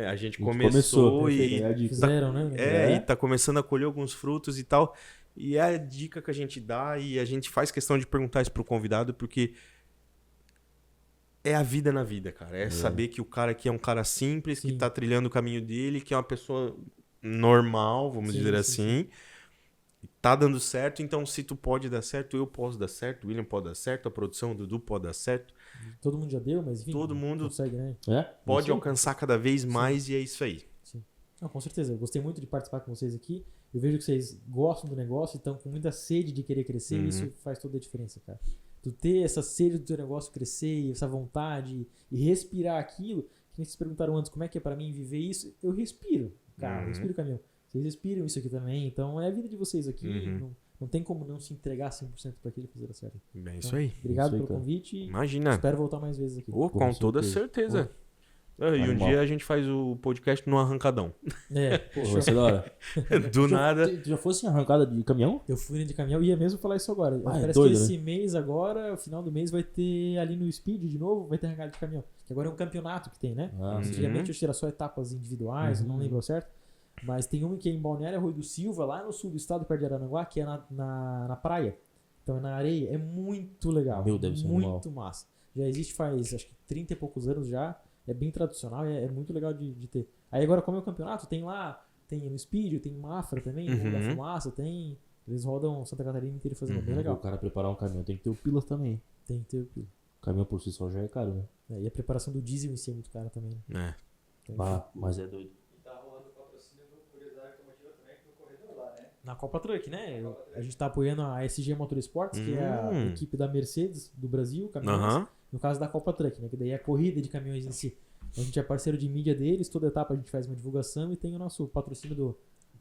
A gente começou, começou e... perfeito, é a dica. Fizeram, né? E tá começando a colher alguns frutos e tal. E é a dica que a gente dá e a gente faz questão de perguntar isso pro convidado, porque é a vida na vida, cara. É saber que o cara aqui é um cara simples, que Sim. tá trilhando o caminho dele, que é uma pessoa normal, vamos Sim, dizer sim, assim. E tá dando certo, então se tu pode dar certo, eu posso dar certo, o William pode dar certo, a produção, o Dudu pode dar certo. Todo mundo já deu, mas enfim. Todo mundo consegue, né? É? Pode Isso aí. alcançar cada vez mais e é isso aí. Não, com certeza. Eu gostei muito de participar com vocês aqui. Eu vejo que vocês gostam do negócio e estão com muita sede de querer crescer. E isso faz toda a diferença, cara. Tu ter essa sede do teu negócio crescer, e essa vontade e respirar aquilo. Que nem vocês perguntaram antes, como é que é pra mim viver isso? Eu respiro, cara. Eu respiro o caminhão. Vocês respiram isso aqui também. Então é a vida de vocês aqui. Não tem como não se entregar 100% para aquilo fazer dar certo. É isso aí. Obrigado Isso aí, pelo cara. convite. E Imagina. espero voltar mais vezes aqui. Com Com toda certeza. certeza. E um Animal. dia a gente faz o podcast no arrancadão. Pô, vai ser da hora. Do nada. Tu já fosse arrancada de caminhão? Eu fui de caminhão e ia mesmo falar isso agora. É Parece doido, que esse mês agora, no final do mês, vai ter ali no Speed de novo, vai ter arrancada de caminhão. Que agora é um campeonato que tem, né? Ah, sim. Antigamente eu era só etapas individuais, eu não lembro ao certo. Mas tem uma que é em Balneário Arroio do Silva, lá no sul do estado, perto de Araranguá, que é na praia. Então é na areia. É muito legal. Meu, deve ser muito massa. Já existe faz, acho que 30 e poucos anos já. É bem tradicional, é muito legal de ter. Aí agora, como é o campeonato, tem lá, tem no Speed, tem Mafra também, tem da Fumaça, tem... Eles rodam Santa Catarina inteira fazendo, é bem O legal. cara preparar um caminhão tem que ter o pilas também. Tem que ter o pilo. O caminhão por si só já é caro, né? E a preparação do diesel em si é muito cara também. Né? Então, Ah, mas é doido. E tá rolando patrocínio do Curiosidade Automotiva também no corredor lá, né? na Copa Truck, né? A gente tá apoiando a SG Motorsports, que é a equipe da Mercedes do Brasil, caminhões. Aham. No caso da Copa Truck, né? Que daí é a corrida de caminhões em si. A gente é parceiro de mídia deles, toda etapa a gente faz uma divulgação e tem o nosso patrocínio do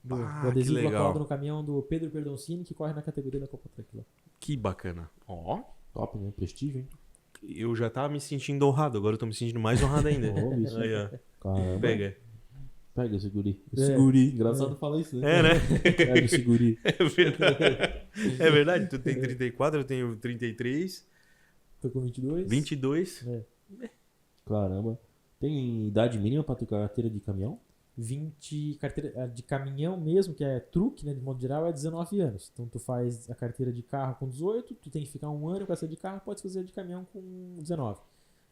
Ah, adesivo que legal. colado no caminhão do Pedro Perdoncini, que corre na categoria da Copa Truck lá. Que bacana. Ó, Top, né? Prestígio, hein? eu já tava me sentindo honrado, agora eu tô me sentindo mais honrado ainda. Ó, bicho. Aí, ó. Caramba. Pega. Pega esse guri. É. Esse guri. Engraçado falar isso, né? É, né? Pega esse guri. É verdade. É verdade, tu tem 34, eu tenho 33, Tô com 22. 22. Caramba. Tem idade mínima pra ter carteira de caminhão? 20, carteira de caminhão mesmo, que é truque, né, de modo geral, é 19 anos. Então tu faz a carteira de carro com 18, tu tem que ficar um ano com essa de carro, pode fazer a de caminhão com 19.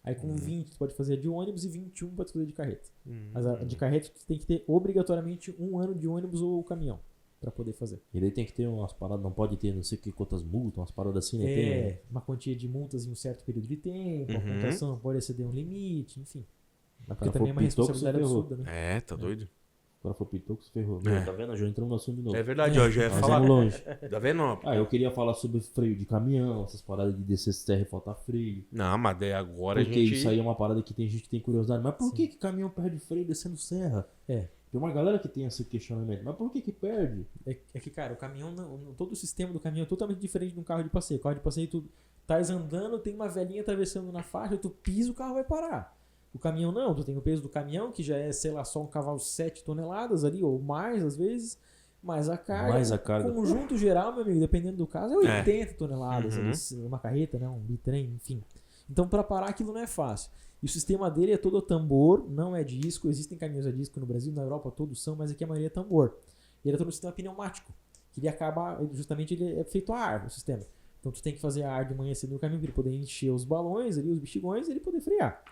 Aí com 20 tu pode fazer a de ônibus e 21 pode fazer a de carreta. Mas a de carreta tu tem que ter obrigatoriamente um ano de ônibus ou caminhão pra poder fazer. E daí tem que ter umas paradas, não pode ter não sei que quantas multas, umas paradas assim, né? Tem, É, uma quantia de multas em um certo período de tempo, a pontuação não pode exceder um limite, enfim. Porque cara também é for uma pitoco, responsabilidade se ferrou. absurda, né? É, tá doido? O cara for pitoco, se ferrou. É. Tá vendo? Já entramos no assunto de novo. É verdade, ó, já ia Nós falar. vamos longe. Tá vendo? Ó? Ah, eu queria falar sobre freio de caminhão, essas paradas de descer serra e faltar freio. Não, mas daí agora Porque a gente... isso aí é uma parada que tem gente que tem curiosidade. Mas por que caminhão perde freio descendo serra? É. Tem uma galera que tem esse questionamento. Mas por que perde? É que, cara, o caminhão, todo o sistema do caminhão é totalmente diferente de um carro de passeio. O carro de passeio, tu estás andando, tem uma velhinha atravessando na faixa, tu pisa, o carro vai parar. O caminhão não, tu tem o peso do caminhão, que já é, sei lá, só um cavalo de 7 toneladas ali, ou mais às vezes, mais a carga. Mais a carga. O conjunto geral, meu amigo, dependendo do caso, é 80 toneladas Uhum. ali, uma carreta, né, um bitrem, enfim. Então, para parar aquilo não é fácil. E o sistema dele é todo tambor, não é disco. Existem caminhões a disco no Brasil, na Europa todos são, mas aqui a maioria é tambor. E ele é todo um sistema pneumático, que ele acaba, justamente ele é feito a ar, o sistema. Então tu tem que fazer a ar de manhã cedo no caminho para ele poder encher os balões ali, os bexigões, e ele poder frear.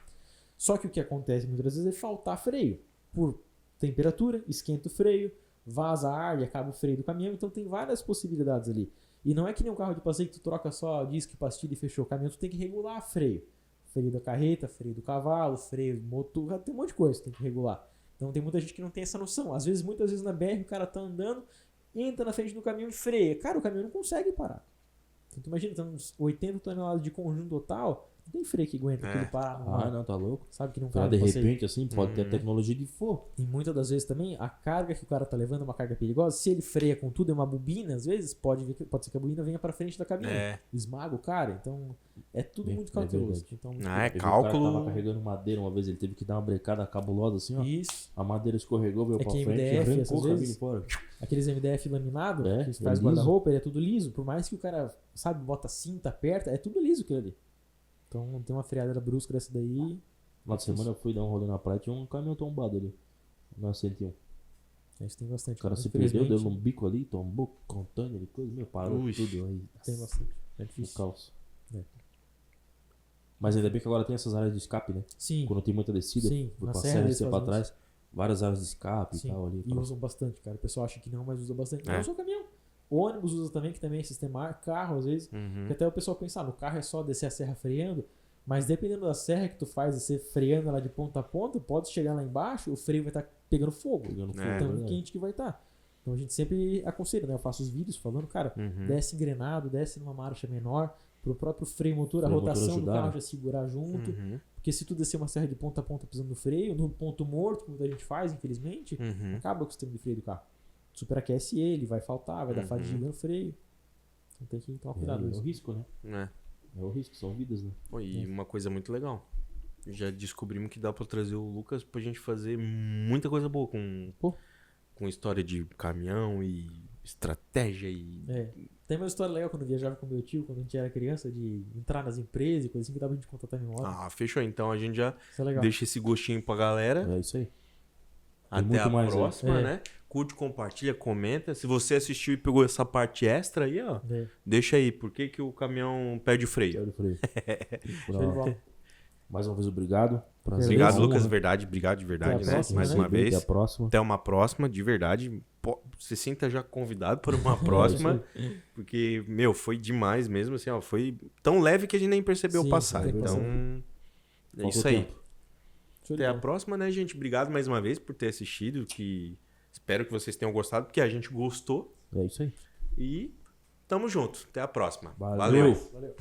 Só que o que acontece muitas vezes é faltar freio. Por temperatura, esquenta o freio, vaza ar e acaba o freio do caminhão. Então tem várias possibilidades ali. E não é que nem um carro de passeio que tu troca só disco, pastilha e fechou o caminhão. Tu tem que regular freio. Freio da carreta, freio do cavalo, freio do motor, tem um monte de coisa que tu tem que regular. Então tem muita gente que não tem essa noção. Às vezes, muitas vezes na BR o cara tá andando, entra na frente do caminhão e freia. Cara, o caminhão não consegue parar. Então tu imagina, tem uns 80 toneladas de conjunto total, não tem freio que aguenta aquele parar no ar. Não, tá louco. Sabe que não Então, de repente, assim, pode ter a tecnologia que for. E muitas das vezes também, a carga que o cara tá levando é uma carga perigosa. Se ele freia com tudo, é uma bobina, às vezes, pode ser que a bobina venha pra frente da caminhão. Esmaga o cara. Então, é tudo muito cauteloso. Então, O cara tava carregando madeira uma vez, ele teve que dar uma brecada cabulosa assim, ó. Isso. A madeira escorregou, veio pra frente, MDF, arrancou o essas cabine vezes, fora. aqueles MDF laminado, que é faz liso. guarda-roupa, ele é tudo liso. Por mais que o cara, sabe, bota cinta, aperta, é tudo liso aquilo ali. Então, tem uma freada brusca dessa daí. Na semana eu fui dar um rolê na praia, tinha um caminhão tombado ali. Na 101. Isso tem bastante. O cara se perdeu, deu um bico ali, tombou, container e coisa, parou Ui. tudo aí. Tem bastante. É No difícil. caos. É. Mas ainda bem que agora tem essas áreas de escape, né? Sim. Quando tem muita descida, Sim, fui na pra serra serra eles esse tempo fazem atrás, várias áreas de escape Sim, e tal ali. e usam bastante, cara. O pessoal acha que não, mas usa bastante. É. Não só caminhão. O ônibus usa também, que também é sistema ar, carro às vezes. Que até o pessoal pensa, no carro é só descer a serra freando. Mas dependendo da serra que tu faz, você freando ela de ponta a ponta, pode chegar lá embaixo, o freio vai estar pegando fogo. Pegando fogo, Então, verdade. quente que vai estar. Então a gente sempre aconselha, né? Eu faço os vídeos falando, cara, desce engrenado, desce numa marcha menor, pro próprio freio motor, a Freio motor rotação do ajudar, carro né? já segurar junto. Porque se tu descer uma serra de ponta a ponta pisando no freio, no ponto morto, como a gente faz, infelizmente, acaba com o sistema de freio do carro. Superaquece ele, vai faltar, vai dar fadiga no freio. Então tem que tomar cuidado com É o isso. risco, né? É o risco, são vidas, né? Pô, e uma coisa muito legal. Já descobrimos que dá pra trazer o Lucas pra gente fazer muita coisa boa com história de caminhão e estratégia e... É. Tem uma história legal quando eu viajava com meu tio, quando a gente era criança, de entrar nas empresas e coisa assim, que dava pra gente contar também uma hora. Ah, fechou. Então a gente já Isso é legal. deixa esse gostinho pra galera. É isso aí. Até muito a mais, próxima, é. né? Curte, compartilha, comenta. Se você assistiu e pegou essa parte extra aí, ó, É. deixa aí. Por que, que o caminhão perde freio? Quero freio. Show de bola. Mais uma vez, obrigado. Prazer. Obrigado, Honra. Lucas. Verdade. Obrigado de verdade, Até a né? próxima, Mais né? uma vez. Até a próxima. Até uma próxima, de verdade. Se sinta já convidado para uma próxima. Porque, meu, foi demais mesmo. Assim, ó, foi tão leve que a gente nem percebeu Sim, passar. tem Então, é Faltou isso aí. tempo. Show de Até a bola. próxima, né, gente? Obrigado mais uma vez por ter assistido. Que espero que vocês tenham gostado, porque a gente gostou. É isso aí. E tamo junto. Até a próxima. Valeu. Valeu.